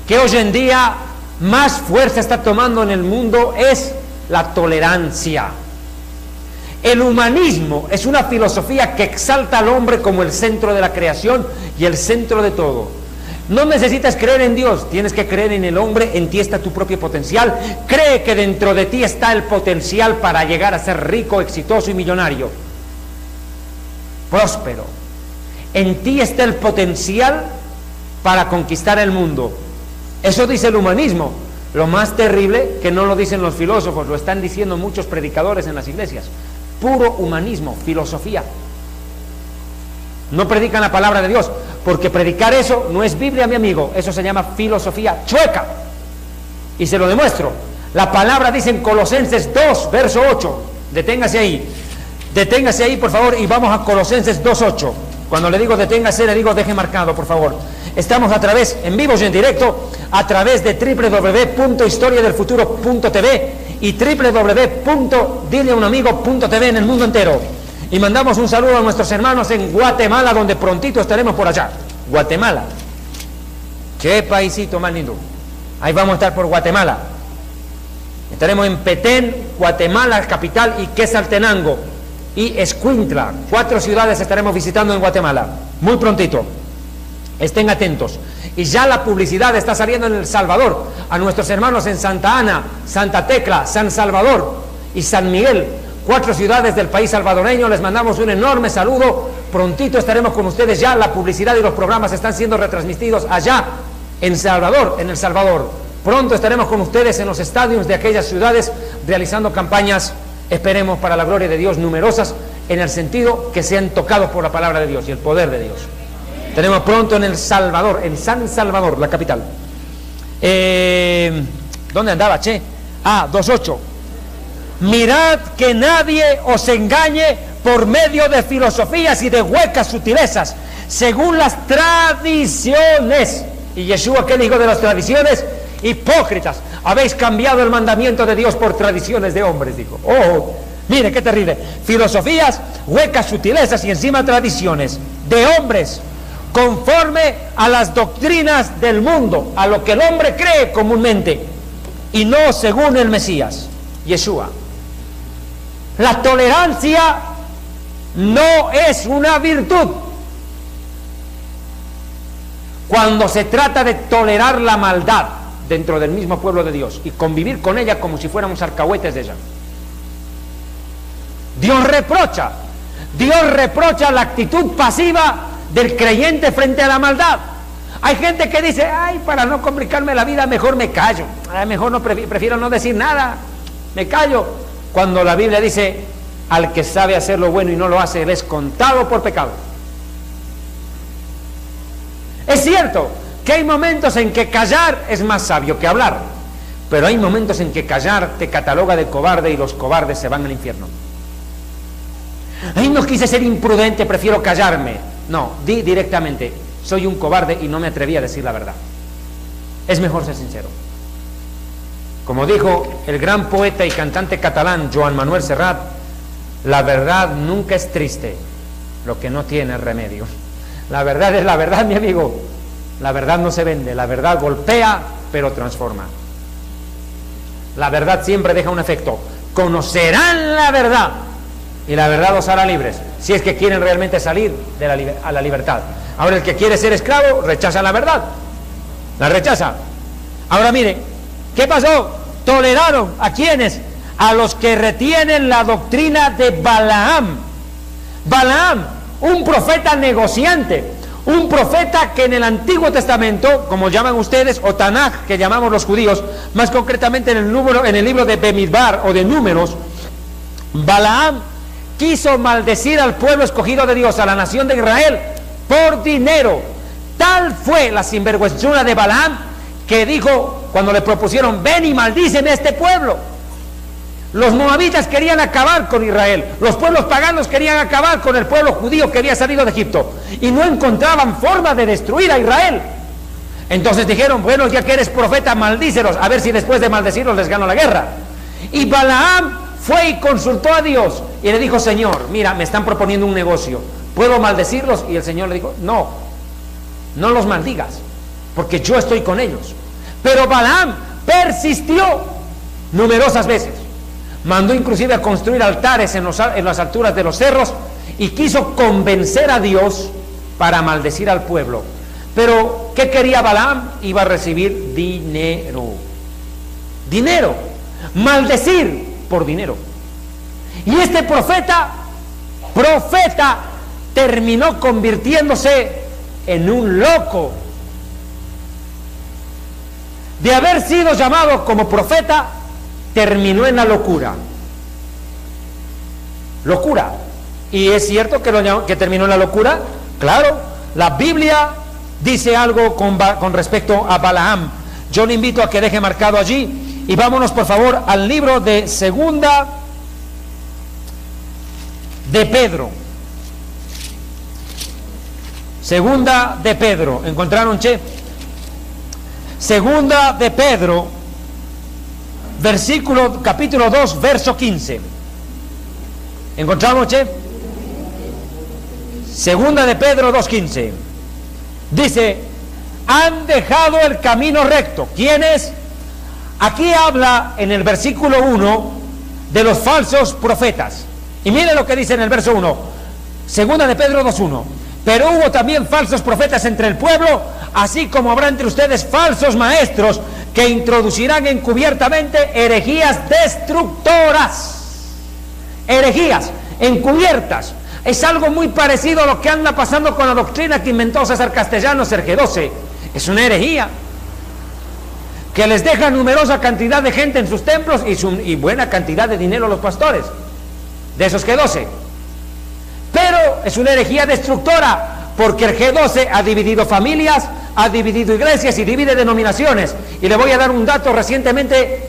que hoy en día más fuerza está tomando en el mundo es la tolerancia. El humanismo es una filosofía que exalta al hombre como el centro de la creación y el centro de todo. No necesitas creer en Dios, tienes que creer en el hombre. En ti está tu propio potencial. Cree que dentro de ti está el potencial para llegar a ser rico, exitoso y millonario, próspero. En ti está el potencial para conquistar el mundo. Eso dice el humanismo. Lo más terrible, que no lo dicen los filósofos, lo están diciendo muchos predicadores en las iglesias. Puro humanismo, filosofía. No predican la palabra de Dios, porque predicar eso no es Biblia, mi amigo. Eso se llama filosofía chueca, y se lo demuestro. La palabra dice en Colosenses 2, verso 8. Deténgase ahí, por favor, y vamos a Colosenses 2:8. Cuando le digo deténgase, le digo deje marcado, por favor. Estamos a través, en vivo y en directo, a través de www.historiadelfuturo.tv y www.dileaunamigo.tv en el mundo entero. Y mandamos un saludo a nuestros hermanos en Guatemala, donde prontito estaremos por allá. Guatemala, qué paisito más lindo. Ahí vamos a estar por Guatemala. Estaremos en Petén, Guatemala capital, y Quetzaltenango y Escuintla. 4 ciudades estaremos visitando en Guatemala muy prontito. Estén atentos. Y ya la publicidad está saliendo en El Salvador, a nuestros hermanos en Santa Ana, Santa Tecla, San Salvador y San Miguel. 4 ciudades del país salvadoreño. Les mandamos un enorme saludo. Prontito estaremos con ustedes. Ya la publicidad y los programas están siendo retransmitidos allá en Salvador, en El Salvador. Pronto estaremos con ustedes en los estadios de aquellas ciudades realizando campañas, esperemos para la gloria de Dios, numerosas, en el sentido que sean tocados por la palabra de Dios y el poder de Dios. Tenemos pronto en El Salvador, en San Salvador, la capital. ¿Dónde andaba, che? 2:8. Mirad que nadie os engañe por medio de filosofías y de huecas sutilezas, según las tradiciones. Y Yeshua, ¿qué dijo de las tradiciones? hipócritas, habéis cambiado el mandamiento de Dios por tradiciones de hombres, dijo. Oh, mire qué terrible. Filosofías, huecas sutilezas y encima tradiciones de hombres, conforme a las doctrinas del mundo, a lo que el hombre cree comúnmente, y no según el Mesías, Yeshua. La tolerancia no es una virtud. Cuando se trata de tolerar la maldad dentro del mismo pueblo de Dios y convivir con ella como si fuéramos alcahuetes de ella, Dios reprocha la actitud pasiva del creyente frente a la maldad. Hay gente que dice, ay, para no complicarme la vida mejor me callo, mejor no, prefiero no decir nada, me callo, cuando la Biblia dice, al que sabe hacer lo bueno y no lo hace, él es contado por pecado. Es cierto que hay momentos en que callar es más sabio que hablar, pero hay momentos en que callar te cataloga de cobarde y los cobardes se van al infierno. Ay, no quise ser imprudente, prefiero callarme. No, di directamente, soy un cobarde y no me atreví a decir la verdad. Es mejor ser sincero. Como dijo el gran poeta y cantante catalán Joan Manuel Serrat, la verdad nunca es triste, lo que no tiene remedio. La verdad es la verdad, mi amigo. La verdad no se vende, la verdad golpea, pero transforma. La verdad siempre deja un efecto. Conocerán la verdad y la verdad os hará libres, si es que quieren realmente salir de a la libertad. Ahora el que quiere ser esclavo rechaza la verdad, la rechaza. Ahora mire, ¿qué pasó? Toleraron ¿a quiénes? A los que retienen la doctrina de Balaam. Balaam, un profeta negociante, un profeta que en el Antiguo Testamento, como llaman ustedes, o Tanaj, que llamamos los judíos, más concretamente en el libro de Bemidbar o de Números, Balaam quiso maldecir al pueblo escogido de Dios, a la nación de Israel, por dinero. Tal fue la sinvergüenzura de Balaam que dijo, cuando le propusieron, ven y maldíceme a este pueblo. Los moabitas querían acabar con Israel, los pueblos paganos querían acabar con el pueblo judío que había salido de Egipto y no encontraban forma de destruir a Israel. Entonces dijeron, bueno, ya que eres profeta, maldícelos, a ver si después de maldecirlos les gano la guerra. Y Balaam fue y consultó a Dios y le dijo, Señor, mira, me están proponiendo un negocio, ¿puedo maldecirlos? Y el Señor le dijo, no los maldigas, porque yo estoy con ellos. Pero Balaam persistió numerosas veces. Mandó inclusive a construir altares en las alturas de los cerros y quiso convencer a Dios para maldecir al pueblo. Pero ¿qué quería Balaam? Iba a recibir dinero. Dinero. Maldecir por dinero. Y este profeta terminó convirtiéndose en un loco. De haber sido llamado como profeta, terminó en la locura. Y es cierto que terminó en la locura. Claro, la Biblia dice algo con respecto a Balaam. Yo le invito a que deje marcado allí y vámonos por favor al libro de Segunda de Pedro. Segunda de Pedro. ¿Encontraron, che? Segunda de Pedro, capítulo 2, verso 15. ¿Encontramos, che? Segunda de Pedro 2:15. Dice, han dejado el camino recto. ¿Quiénes? Aquí habla en el versículo 1 de los falsos profetas. Y mire lo que dice en el verso 1. Segunda de Pedro 2:1. Pero hubo también falsos profetas entre el pueblo, así como habrá entre ustedes falsos maestros que introducirán encubiertamente herejías destructoras. Herejías encubiertas. Es algo muy parecido a lo que anda pasando con la doctrina que inventó César Castellanos, el G12. Es una herejía que les deja numerosa cantidad de gente en sus templos y buena cantidad de dinero a los pastores de esos G12. Pero es una herejía destructora, porque el G12 ha dividido familias, ha dividido iglesias y divide denominaciones. Y le voy a dar un dato recientemente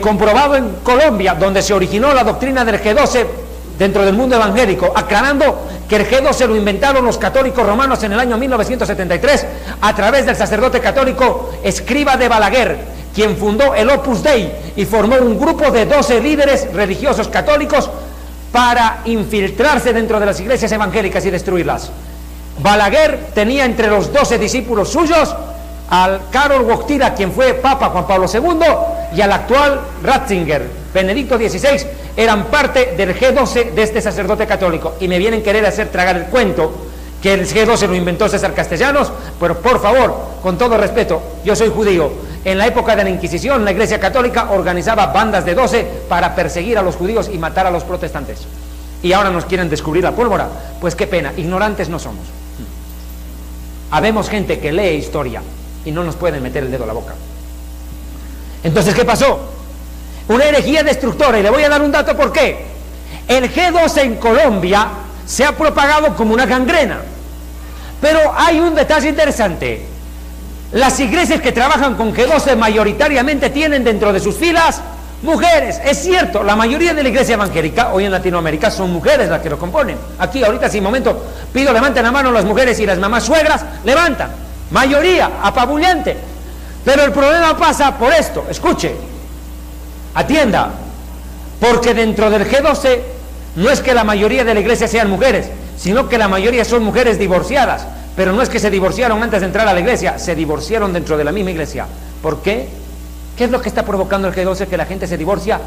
comprobado en Colombia, donde se originó la doctrina del G12 dentro del mundo evangélico, aclarando que el G12 lo inventaron los católicos romanos en el año 1973 a través del sacerdote católico Escriba de Balaguer, quien fundó el Opus Dei y formó un grupo de 12 líderes religiosos católicos para infiltrarse dentro de las iglesias evangélicas y destruirlas. Balaguer tenía entre los 12 discípulos suyos al Karol Wojtyla, quien fue Papa Juan Pablo II, y al actual Ratzinger, Benedicto XVI, eran parte del G12 de este sacerdote católico, y me vienen a querer hacer tragar el cuento que el G12 lo inventó César Castellanos, pero por favor, con todo respeto, yo soy judío. En la época de la Inquisición, la Iglesia Católica organizaba bandas de 12 para perseguir a los judíos y matar a los protestantes. Y ahora nos quieren descubrir la pólvora. Pues qué pena, ignorantes no somos. Habemos gente que lee historia y no nos pueden meter el dedo a la boca. Entonces, ¿qué pasó? Una herejía destructora, y le voy a dar un dato por qué. El G12 en Colombia se ha propagado como una gangrena. Pero hay un detalle interesante. Las iglesias que trabajan con G12 mayoritariamente tienen dentro de sus filas mujeres. Es cierto, la mayoría de la iglesia evangélica hoy en Latinoamérica son mujeres las que lo componen. Aquí ahorita sin momento pido levanten la mano las mujeres, y las mamás suegras levantan. Mayoría, apabullante. Pero el problema pasa por esto. Escuche, atienda, porque dentro del G12 no es que la mayoría de la iglesia sean mujeres, sino que la mayoría son mujeres divorciadas. Pero no es que se divorciaron antes de entrar a la iglesia, se divorciaron dentro de la misma iglesia. ¿Por qué? ¿Qué es lo que está provocando el G12? Que la gente se divorcia.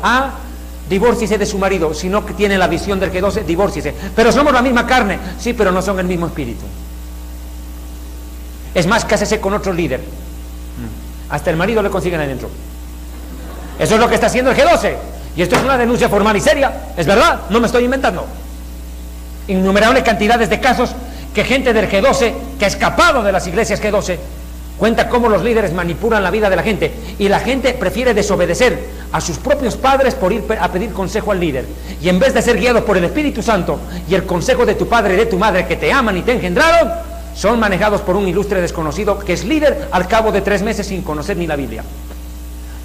Divórciese de su marido. Si no tiene la visión del G12, divórciese. Pero somos la misma carne. Sí, pero no son el mismo espíritu. Es más, cásese con otro líder. Hasta el marido le consiguen ahí dentro. Eso es lo que está haciendo el G12. Y esto es una denuncia formal y seria. Es verdad, no me estoy inventando. Innumerables cantidades de casos que gente del G12, que ha escapado de las iglesias G12, cuenta cómo los líderes manipulan la vida de la gente, y la gente prefiere desobedecer a sus propios padres por ir a pedir consejo al líder, y en vez de ser guiados por el Espíritu Santo y el consejo de tu padre y de tu madre, que te aman y te engendraron, son manejados por un ilustre desconocido que es líder al cabo de 3 meses sin conocer ni la Biblia.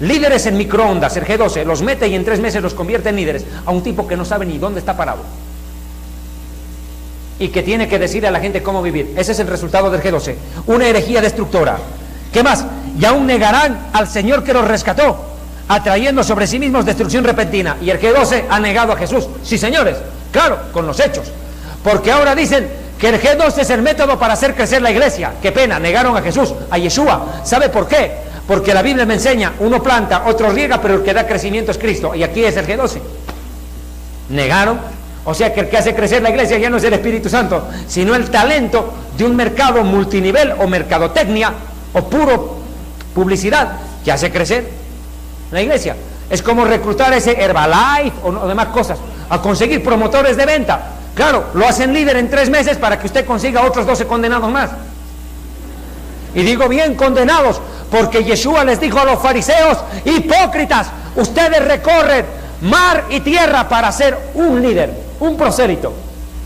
Líderes en microondas, el G12 los mete y en 3 meses los convierte en líderes a un tipo que no sabe ni dónde está parado y que tiene que decirle a la gente cómo vivir. Ese es el resultado del G12, una herejía destructora. ¿Qué más? Y aún negarán al Señor que los rescató, atrayendo sobre sí mismos destrucción repentina. Y el G12 ha negado a Jesús. Sí, señores, claro, con los hechos. Porque ahora dicen que el G12 es el método para hacer crecer la iglesia. Qué pena, negaron a Jesús, a Yeshua. ¿Sabe por qué? Porque la Biblia me enseña, uno planta, otro riega, pero el que da crecimiento es Cristo. Y aquí es el G12. Negaron. O sea que el que hace crecer la iglesia ya no es el Espíritu Santo, sino el talento de un mercado multinivel o mercadotecnia o puro publicidad que hace crecer la iglesia. Es como reclutar ese Herbalife o demás cosas, a conseguir promotores de venta. Claro, lo hacen líder en 3 meses para que usted consiga otros 12 condenados más. Y digo bien condenados, porque Yeshua les dijo a los fariseos: hipócritas, ustedes recorren mar y tierra para ser un líder, un prosélito,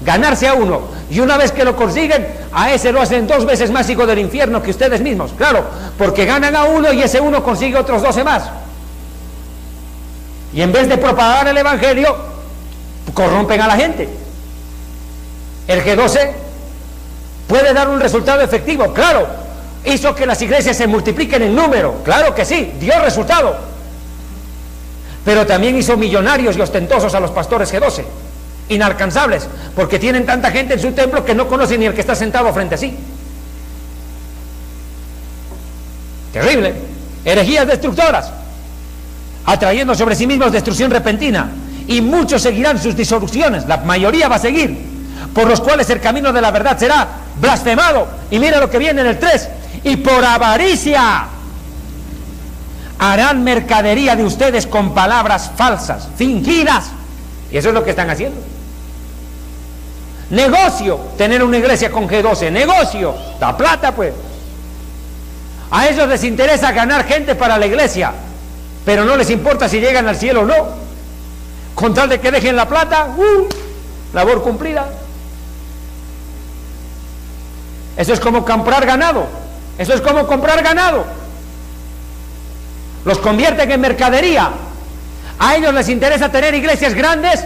ganarse a uno, y una vez que lo consiguen, a ese lo hacen 2 veces más hijo del infierno que ustedes mismos. Claro, porque ganan a uno y ese uno consigue otros 12 más, y en vez de propagar el evangelio, corrompen a la gente. El G12 puede dar un resultado efectivo, claro. Hizo que las iglesias se multipliquen en número, claro que sí, dio resultado. Pero también hizo millonarios y ostentosos a los pastores G12, inalcanzables, porque tienen tanta gente en su templo que no conocen ni el que está sentado frente a sí. Terrible. Herejías destructoras, atrayendo sobre sí mismos destrucción repentina, y muchos seguirán sus disoluciones, la mayoría va a seguir, por los cuales el camino de la verdad será blasfemado. Y mira lo que viene en el 3: y por avaricia harán mercadería de ustedes con palabras falsas, fingidas. Y eso es lo que están haciendo. Negocio, tener una iglesia con G12, negocio, da plata pues. A ellos les interesa ganar gente para la iglesia, pero no les importa si llegan al cielo o no. Con tal de que dejen la plata, labor cumplida. Eso es como comprar ganado. Eso es como comprar ganado. Los convierten en mercadería. A ellos les interesa tener iglesias grandes,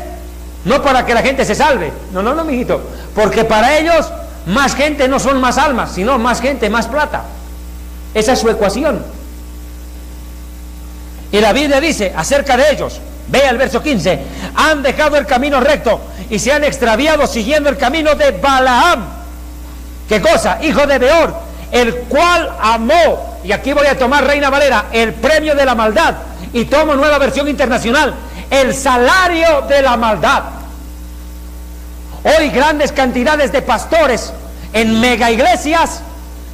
no para que la gente se salve. No, mijito. Porque para ellos más gente no son más almas, sino más gente, más plata. Esa es su ecuación. Y la Biblia dice acerca de ellos, vea el verso 15, han dejado el camino recto y se han extraviado siguiendo el camino de Balaam. ¿Qué cosa? Hijo de Beor, el cual amó, y aquí voy a tomar Reina Valera, el premio de la maldad, y tomo Nueva Versión Internacional, el salario de la maldad. Hoy grandes cantidades de pastores en mega iglesias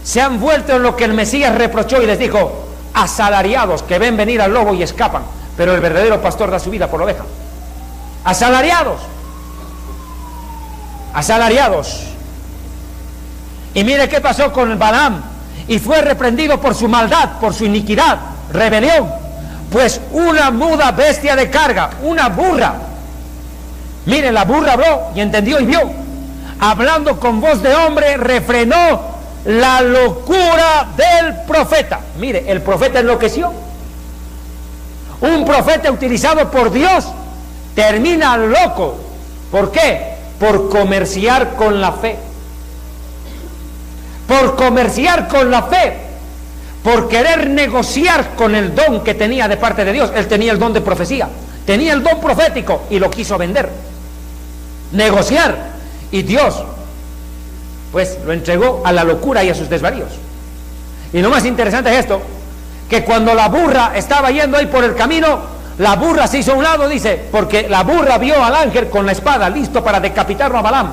se han vuelto en lo que el Mesías reprochó y les dijo: asalariados que ven venir al lobo y escapan, pero el verdadero pastor da su vida por la oveja. Asalariados, asalariados. Y mire qué pasó con Balaam, y fue reprendido por su maldad, por su iniquidad, rebelión, pues una muda bestia de carga, una burra. Mire, la burra habló y entendió y vio, hablando con voz de hombre, refrenó la locura del profeta. Mire, el profeta enloqueció. Un profeta utilizado por Dios termina loco. ¿Por qué? Por comerciar con la fe. Por comerciar con la fe. Por querer negociar con el don que tenía de parte de Dios. Él tenía el don de profecía, tenía el don profético y lo quiso vender, negociar, y Dios pues lo entregó a la locura y a sus desvaríos. Y lo más interesante es esto, que cuando la burra estaba yendo ahí por el camino, la burra se hizo a un lado, dice, porque la burra vio al ángel con la espada listo para decapitarlo a Balaam,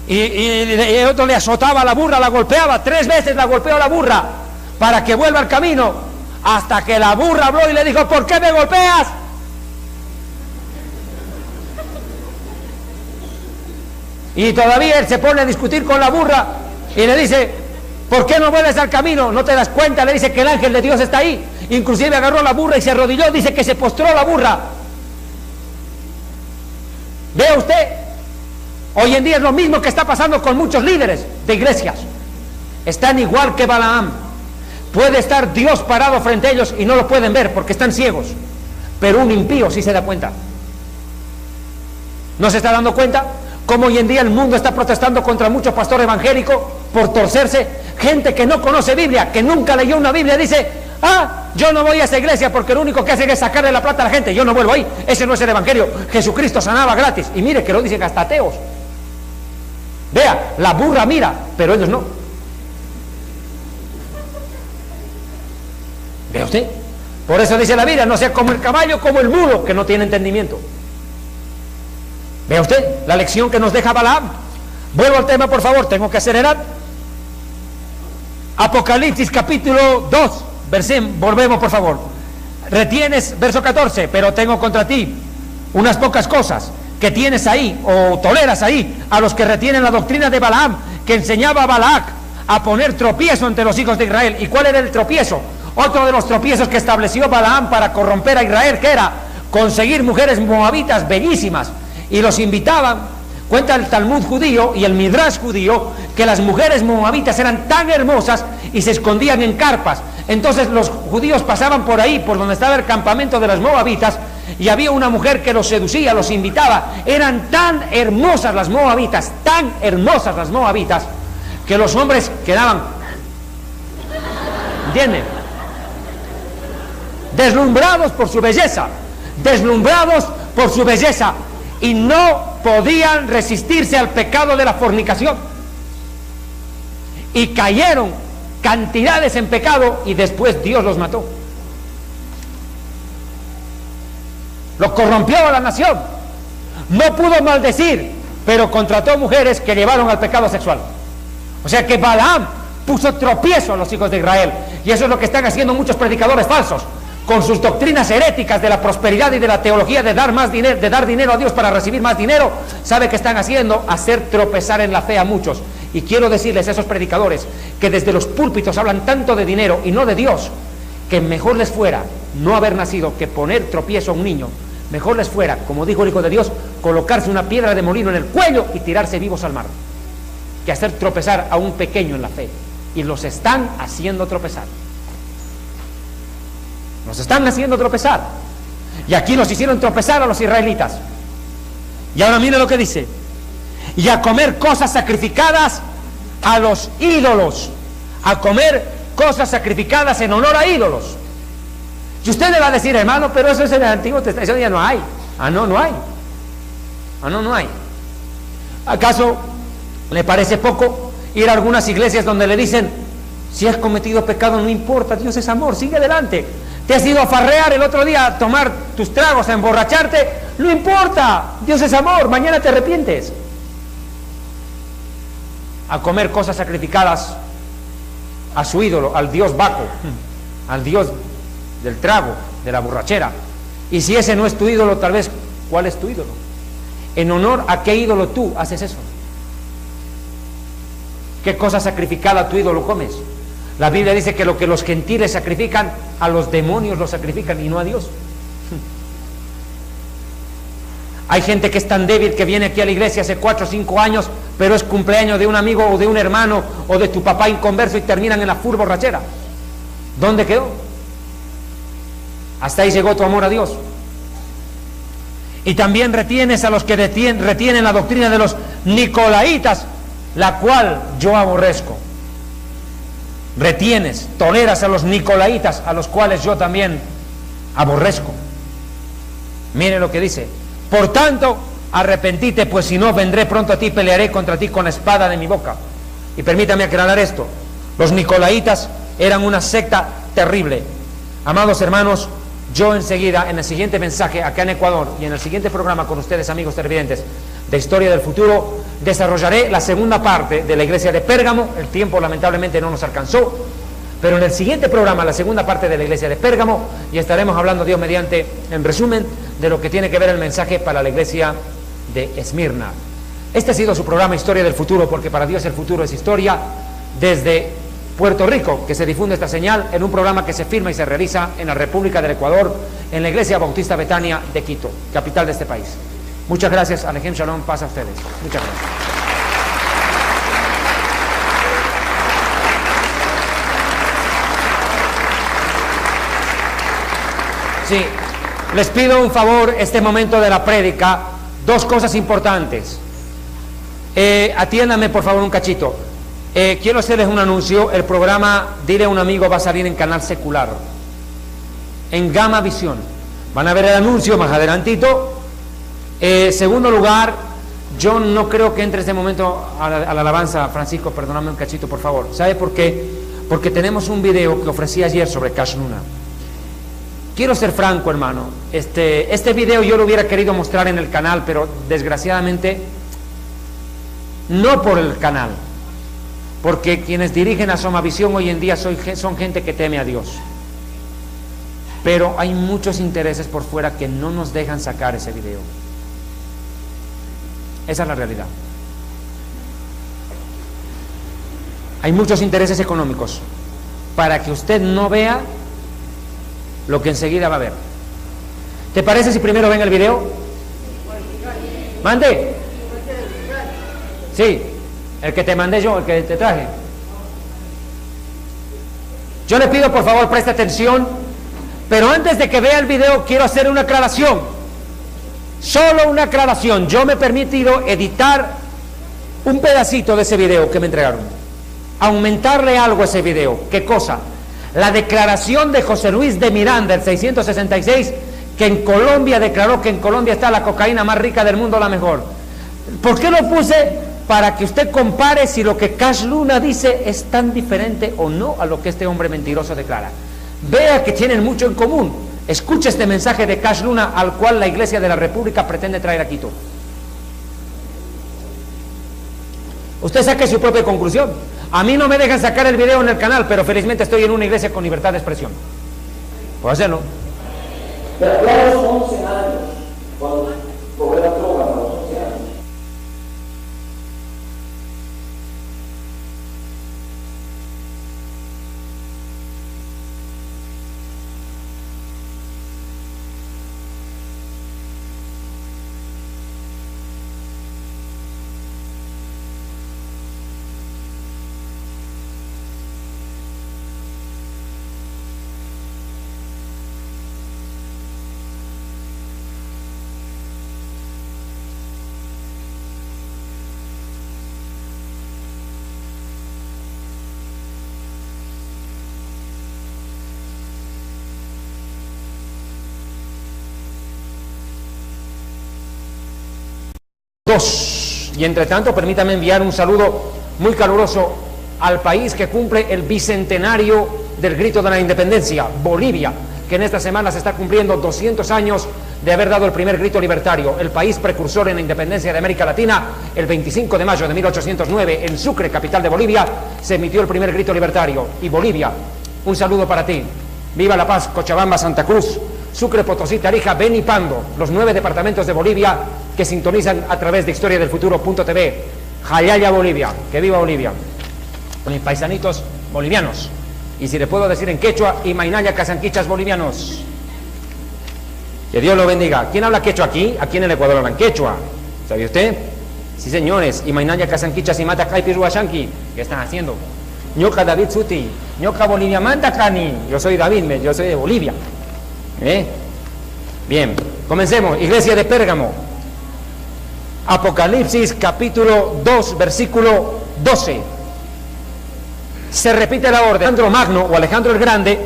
y el otro le azotaba a la burra, la golpeaba, 3 veces la golpeó a la burra para que vuelva al camino, hasta que la burra habló y le dijo: ¿por qué me golpeas? Y todavía él se pone a discutir con la burra y le dice: ¿por qué no vuelves al camino? ¿No te das cuenta? Le dice que el ángel de Dios está ahí. Inclusive agarró a la burra y se arrodilló, dice que se postró la burra. Vea usted, hoy en día es lo mismo que está pasando con muchos líderes de iglesias. Están igual que Balaam. Puede estar Dios parado frente a ellos y no lo pueden ver porque están ciegos, pero un impío sí se da cuenta. ¿No se está dando cuenta? Como hoy en día el mundo está protestando contra muchos pastores evangélicos por torcerse. Gente que no conoce Biblia, que nunca leyó una Biblia, dice: yo no voy a esa iglesia porque lo único que hacen es sacarle la plata a la gente, yo no vuelvo ahí, ese no es el evangelio, Jesucristo sanaba gratis. Y mire que lo dicen hasta ateos. Vea, la burra mira, pero ellos no. ¿Ve usted? Por eso dice la Biblia: no sea como el caballo, como el mulo, que no tiene entendimiento. ¿Ve usted la lección que nos deja Balaam? Vuelvo al tema, por favor, tengo que acelerar. Apocalipsis capítulo 2, volvemos, por favor. Retienes, verso 14, pero tengo contra ti unas pocas cosas que tienes ahí, o toleras ahí, a los que retienen la doctrina de Balaam, que enseñaba a Balac a poner tropiezo entre los hijos de Israel. ¿Y cuál era el tropiezo? Otro de los tropiezos que estableció Balaam para corromper a Israel, que era conseguir mujeres moabitas bellísimas, y los invitaban. Cuenta el Talmud judío y el Midrash judío que las mujeres moabitas eran tan hermosas y se escondían en carpas. Entonces los judíos pasaban por ahí, por donde estaba el campamento de las moabitas, y había una mujer que los seducía, los invitaba. Eran tan hermosas las moabitas, que los hombres quedaban, ¿entienden?, deslumbrados por su belleza, y no podían resistirse al pecado de la fornicación, y cayeron cantidades en pecado, y después Dios los mató. Lo corrompió a la nación. No pudo maldecir, pero contrató mujeres que llevaron al pecado sexual. O sea que Balaam puso tropiezo a los hijos de Israel, y eso es lo que están haciendo muchos predicadores falsos con sus doctrinas heréticas de la prosperidad y de la teología de dar más dinero, de dar dinero a Dios para recibir más dinero. ¿Sabe qué están haciendo? Hacer tropezar en la fe a muchos. Y quiero decirles a esos predicadores que desde los púlpitos hablan tanto de dinero y no de Dios, que mejor les fuera no haber nacido que poner tropiezo a un niño. Mejor les fuera, como dijo el Hijo de Dios, colocarse una piedra de molino en el cuello y tirarse vivos al mar, que hacer tropezar a un pequeño en la fe. Y los están haciendo tropezar. Nos están haciendo tropezar. Y aquí nos hicieron tropezar a los israelitas. Y ahora mire lo que dice: y a comer cosas sacrificadas a los ídolos. A comer cosas sacrificadas en honor a ídolos. Y usted le va a decir, hermano, pero eso es en el Antiguo Testamento, eso ya no hay. Ah, no, no hay. Ah, no, no hay. ¿Acaso le parece poco ir a algunas iglesias donde le dicen, si has cometido pecado no importa, Dios es amor, sigue adelante? Te has ido a farrear el otro día, a tomar tus tragos, a emborracharte, no importa, Dios es amor, mañana te arrepientes. A comer cosas sacrificadas a su ídolo, al dios Baco, al dios del trago, de la borrachera. Y si ese no es tu ídolo, tal vez, ¿cuál es tu ídolo? ¿En honor a qué ídolo tú haces eso? ¿Qué cosa sacrificada tu ídolo comes? La Biblia dice que lo que los gentiles sacrifican, a los demonios los sacrifican y no a Dios. Hay gente que es tan débil que viene aquí a la iglesia hace 4 o 5 años, pero es cumpleaños de un amigo o de un hermano o de tu papá inconverso y terminan en la full borrachera. ¿Dónde quedó? Hasta ahí llegó tu amor a Dios. Y también retienes a los que retienen la doctrina de los nicolaitas, la cual yo aborrezco. Retienes, toleras a los nicolaitas, a los cuales yo también aborrezco. Mire lo que dice: por tanto, arrepentite, pues si no, vendré pronto a ti, pelearé contra ti con la espada de mi boca. Y permítame aclarar esto: los nicolaitas eran una secta terrible. Amados hermanos, yo enseguida, en el siguiente mensaje acá en Ecuador y en el siguiente programa con ustedes, amigos televidentes, de Historia del Futuro, desarrollaré la segunda parte de la iglesia de Pérgamo. El tiempo lamentablemente no nos alcanzó, pero en el siguiente programa, la segunda parte de la iglesia de Pérgamo, y estaremos hablando, Dios mediante, en resumen, de lo que tiene que ver el mensaje para la iglesia de Esmirna. Este ha sido su programa Historia del Futuro, porque para Dios el futuro es historia, desde Puerto Rico, que se difunde esta señal en un programa que se firma y se realiza en la República del Ecuador, en la Iglesia Bautista Betania de Quito, capital de este país. Muchas gracias. Alejem Shalom, paz a ustedes. Muchas gracias. Sí, les pido un favor este momento de la prédica, 2 cosas importantes. Atiéndame por favor un cachito. Quiero hacerles un anuncio. El programa Dile a un amigo va a salir en canal secular, en Gama Visión. Van a ver el anuncio más adelantito. Segundo lugar, yo no creo que entre este momento a la alabanza. Francisco, perdóname un cachito por favor. ¿Sabe por qué? Porque tenemos un video que ofrecí ayer sobre Cash Luna. Quiero ser franco, hermano. Este video yo lo hubiera querido mostrar en el canal, pero desgraciadamente no por el canal, porque quienes dirigen a Somavisión hoy en día son gente que teme a Dios. Pero hay muchos intereses por fuera que no nos dejan sacar ese video. Esa es la realidad. Hay muchos intereses económicos para que usted no vea lo que enseguida va a ver. ¿Te parece si primero ven el video? ¿Mande? Sí, el que te mandé yo, el que te traje. Yo le pido por favor preste atención, pero antes de que vea el video quiero hacer una aclaración. Solo una aclaración. Yo me he permitido editar un pedacito de ese video que me entregaron, aumentarle algo a ese video. ¿Qué cosa? La declaración de José Luis de Miranda, el 666, que en Colombia declaró que en Colombia está la cocaína más rica del mundo, la mejor. ¿Por qué lo puse? Para que usted compare si lo que Cash Luna dice es tan diferente o no a lo que este hombre mentiroso declara. Vea que tienen mucho en común. Escuche este mensaje de Cash Luna, al cual la Iglesia de la República pretende traer a Quito. Usted saque su propia conclusión. A mí no me dejan sacar el video en el canal, pero felizmente estoy en una iglesia con libertad de expresión. Puedo hacerlo. Pero claro, son 11 años cuando probé la droga a los 11 años. 2. Y entre tanto, permítame enviar un saludo muy caluroso al país que cumple el bicentenario del grito de la independencia, Bolivia, que en esta semana se está cumpliendo 200 años de haber dado el primer grito libertario. El país precursor en la independencia de América Latina, el 25 de mayo de 1809, en Sucre, capital de Bolivia, se emitió el primer grito libertario. Y Bolivia, un saludo para ti. Viva La Paz, Cochabamba, Santa Cruz, Sucre, Potosí, Tarija, Beni y Pando, los 9 departamentos de Bolivia que sintonizan a través de historiadelfuturo.tv. Jayaya Bolivia, que viva Bolivia. Mis paisanitos bolivianos, y si le puedo decir en quechua, Imainaya Casanquichas bolivianos. Que Dios lo bendiga. ¿Quién habla quechua aquí? Aquí en el Ecuador hablan quechua. ¿Sabe usted? Sí, señores. Imainaya Casanquichas y Mata Caipi Ruashanki. ¿Qué están haciendo? Ñoca David Suti. Ñoca Bolivia Manda Cani. Yo soy David, yo soy de Bolivia. Bien, comencemos. Iglesia de Pérgamo. Apocalipsis capítulo 2, versículo 12. Se repite la orden. Alejandro Magno o Alejandro el Grande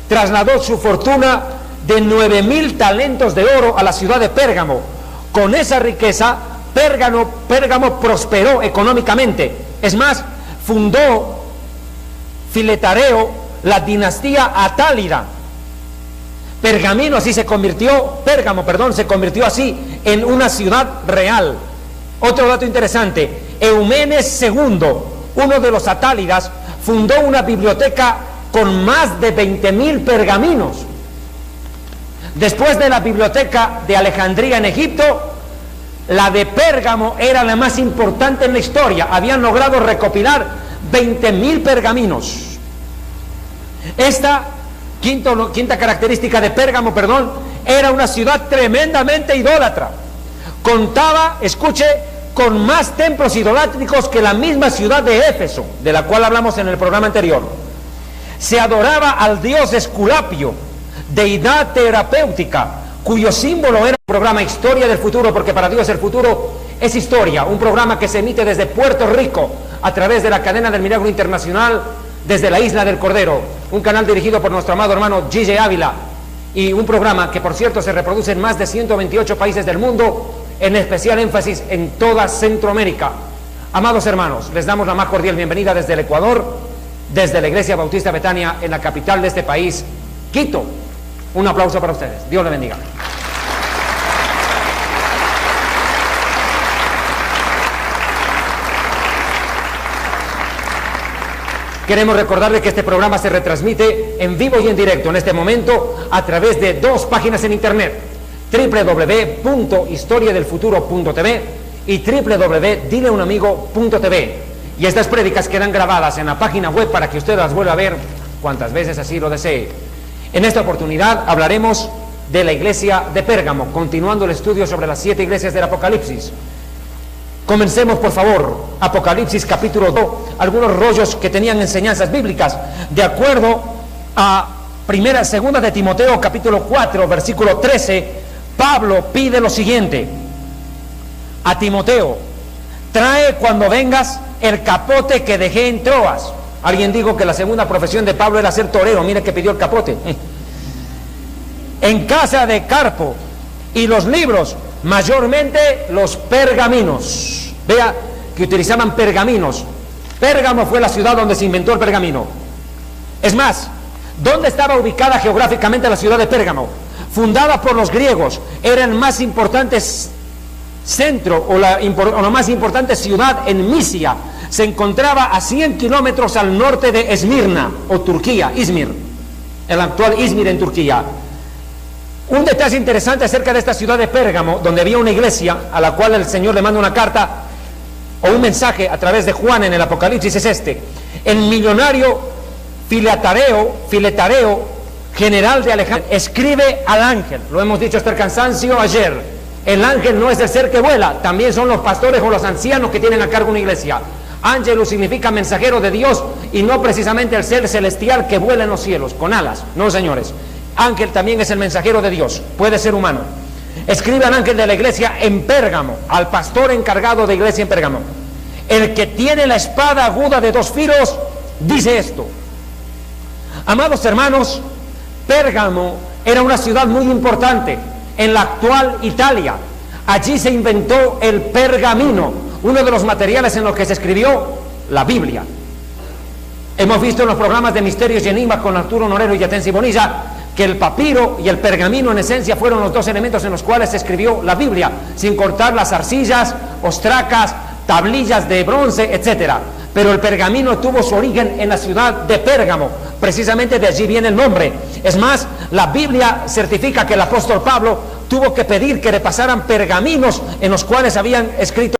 trasladó su fortuna de 9,000 talentos de oro a la ciudad de Pérgamo. Con esa riqueza, Pérgamo prosperó económicamente. Es más, fundó Filetareo la dinastía atálida. Pérgamo se convirtió así en una ciudad real. Otro dato interesante: Eumenes II, uno de los atálidas, fundó una biblioteca con más de 20,000 pergaminos. Después de la biblioteca de Alejandría en Egipto, la de Pérgamo era la más importante en la historia. Habían logrado recopilar 20,000 pergaminos. Esta quinta característica de Pérgamo, era una ciudad tremendamente idólatra. Contaba, escuche, con más templos idolátricos que la misma ciudad de Éfeso, de la cual hablamos en el programa anterior. Se adoraba al dios Esculapio, deidad terapéutica, cuyo símbolo era el programa Historia del Futuro, porque para Dios el futuro es historia, un programa que se emite desde Puerto Rico a través de la cadena del Milagro Internacional, desde la Isla del Cordero, un canal dirigido por nuestro amado hermano Gille Ávila, y un programa que, por cierto, se reproduce en más de 128 países del mundo, en especial énfasis en toda Centroamérica. Amados hermanos, les damos la más cordial bienvenida desde el Ecuador, desde la Iglesia Bautista Betania, en la capital de este país, Quito. Un aplauso para ustedes. Dios les bendiga. Queremos recordarles que este programa se retransmite en vivo y en directo en este momento a través de 2 páginas en internet: www.historiadelfuturo.tv y www.dileunamigo.tv. Y estas prédicas quedan grabadas en la página web para que usted las vuelva a ver cuantas veces así lo desee. En esta oportunidad hablaremos de la iglesia de Pérgamo, continuando el estudio sobre las 7 iglesias del Apocalipsis. Comencemos, por favor. Apocalipsis capítulo 2, algunos rollos que tenían enseñanzas bíblicas. De acuerdo a segunda de Timoteo capítulo 4, versículo 13, Pablo pide lo siguiente a Timoteo: trae cuando vengas el capote que dejé en Troas. Alguien dijo que la segunda profesión de Pablo era ser torero. Mire que pidió el capote. En casa de Carpo, y los libros, mayormente los pergaminos. Vea que utilizaban pergaminos. Pérgamo fue la ciudad donde se inventó el pergamino. Es más, ¿dónde estaba ubicada geográficamente la ciudad de Pérgamo? Fundada por los griegos, era el más importante centro o la más importante ciudad en Misia. Se encontraba a 100 kilómetros al norte de Esmirna o Turquía, Izmir, el actual Izmir en Turquía. Un detalle interesante acerca de esta ciudad de Pérgamo, donde había una iglesia a la cual el Señor le manda una carta o un mensaje a través de Juan en el Apocalipsis, es este: el millonario Filetareo, general de Alejandría, escribe al ángel. Lo hemos dicho hasta el cansancio ayer: el ángel no es el ser que vuela, también son los pastores o los ancianos que tienen a cargo una iglesia. Ángelus significa mensajero de Dios, y no precisamente el ser celestial que vuela en los cielos con alas. No, señores, ángel también es el mensajero de Dios, puede ser humano. Escribe al ángel de la iglesia en Pérgamo, al pastor encargado de iglesia en Pérgamo: el que tiene la espada aguda de 2 filos dice esto. Amados hermanos, Pérgamo era una ciudad muy importante en la actual Italia. Allí se inventó el pergamino, uno de los materiales en los que se escribió la Biblia. Hemos visto en los programas de Misterios y Enigmas con Arturo Norero y Yatensi Bonilla que el papiro y el pergamino en esencia fueron los dos elementos en los cuales se escribió la Biblia, sin cortar las arcillas, ostracas, tablillas de bronce, etcétera. Pero el pergamino tuvo su origen en la ciudad de Pérgamo, precisamente de allí viene el nombre. Es más, la Biblia certifica que el apóstol Pablo tuvo que pedir que le pasaran pergaminos en los cuales habían escrito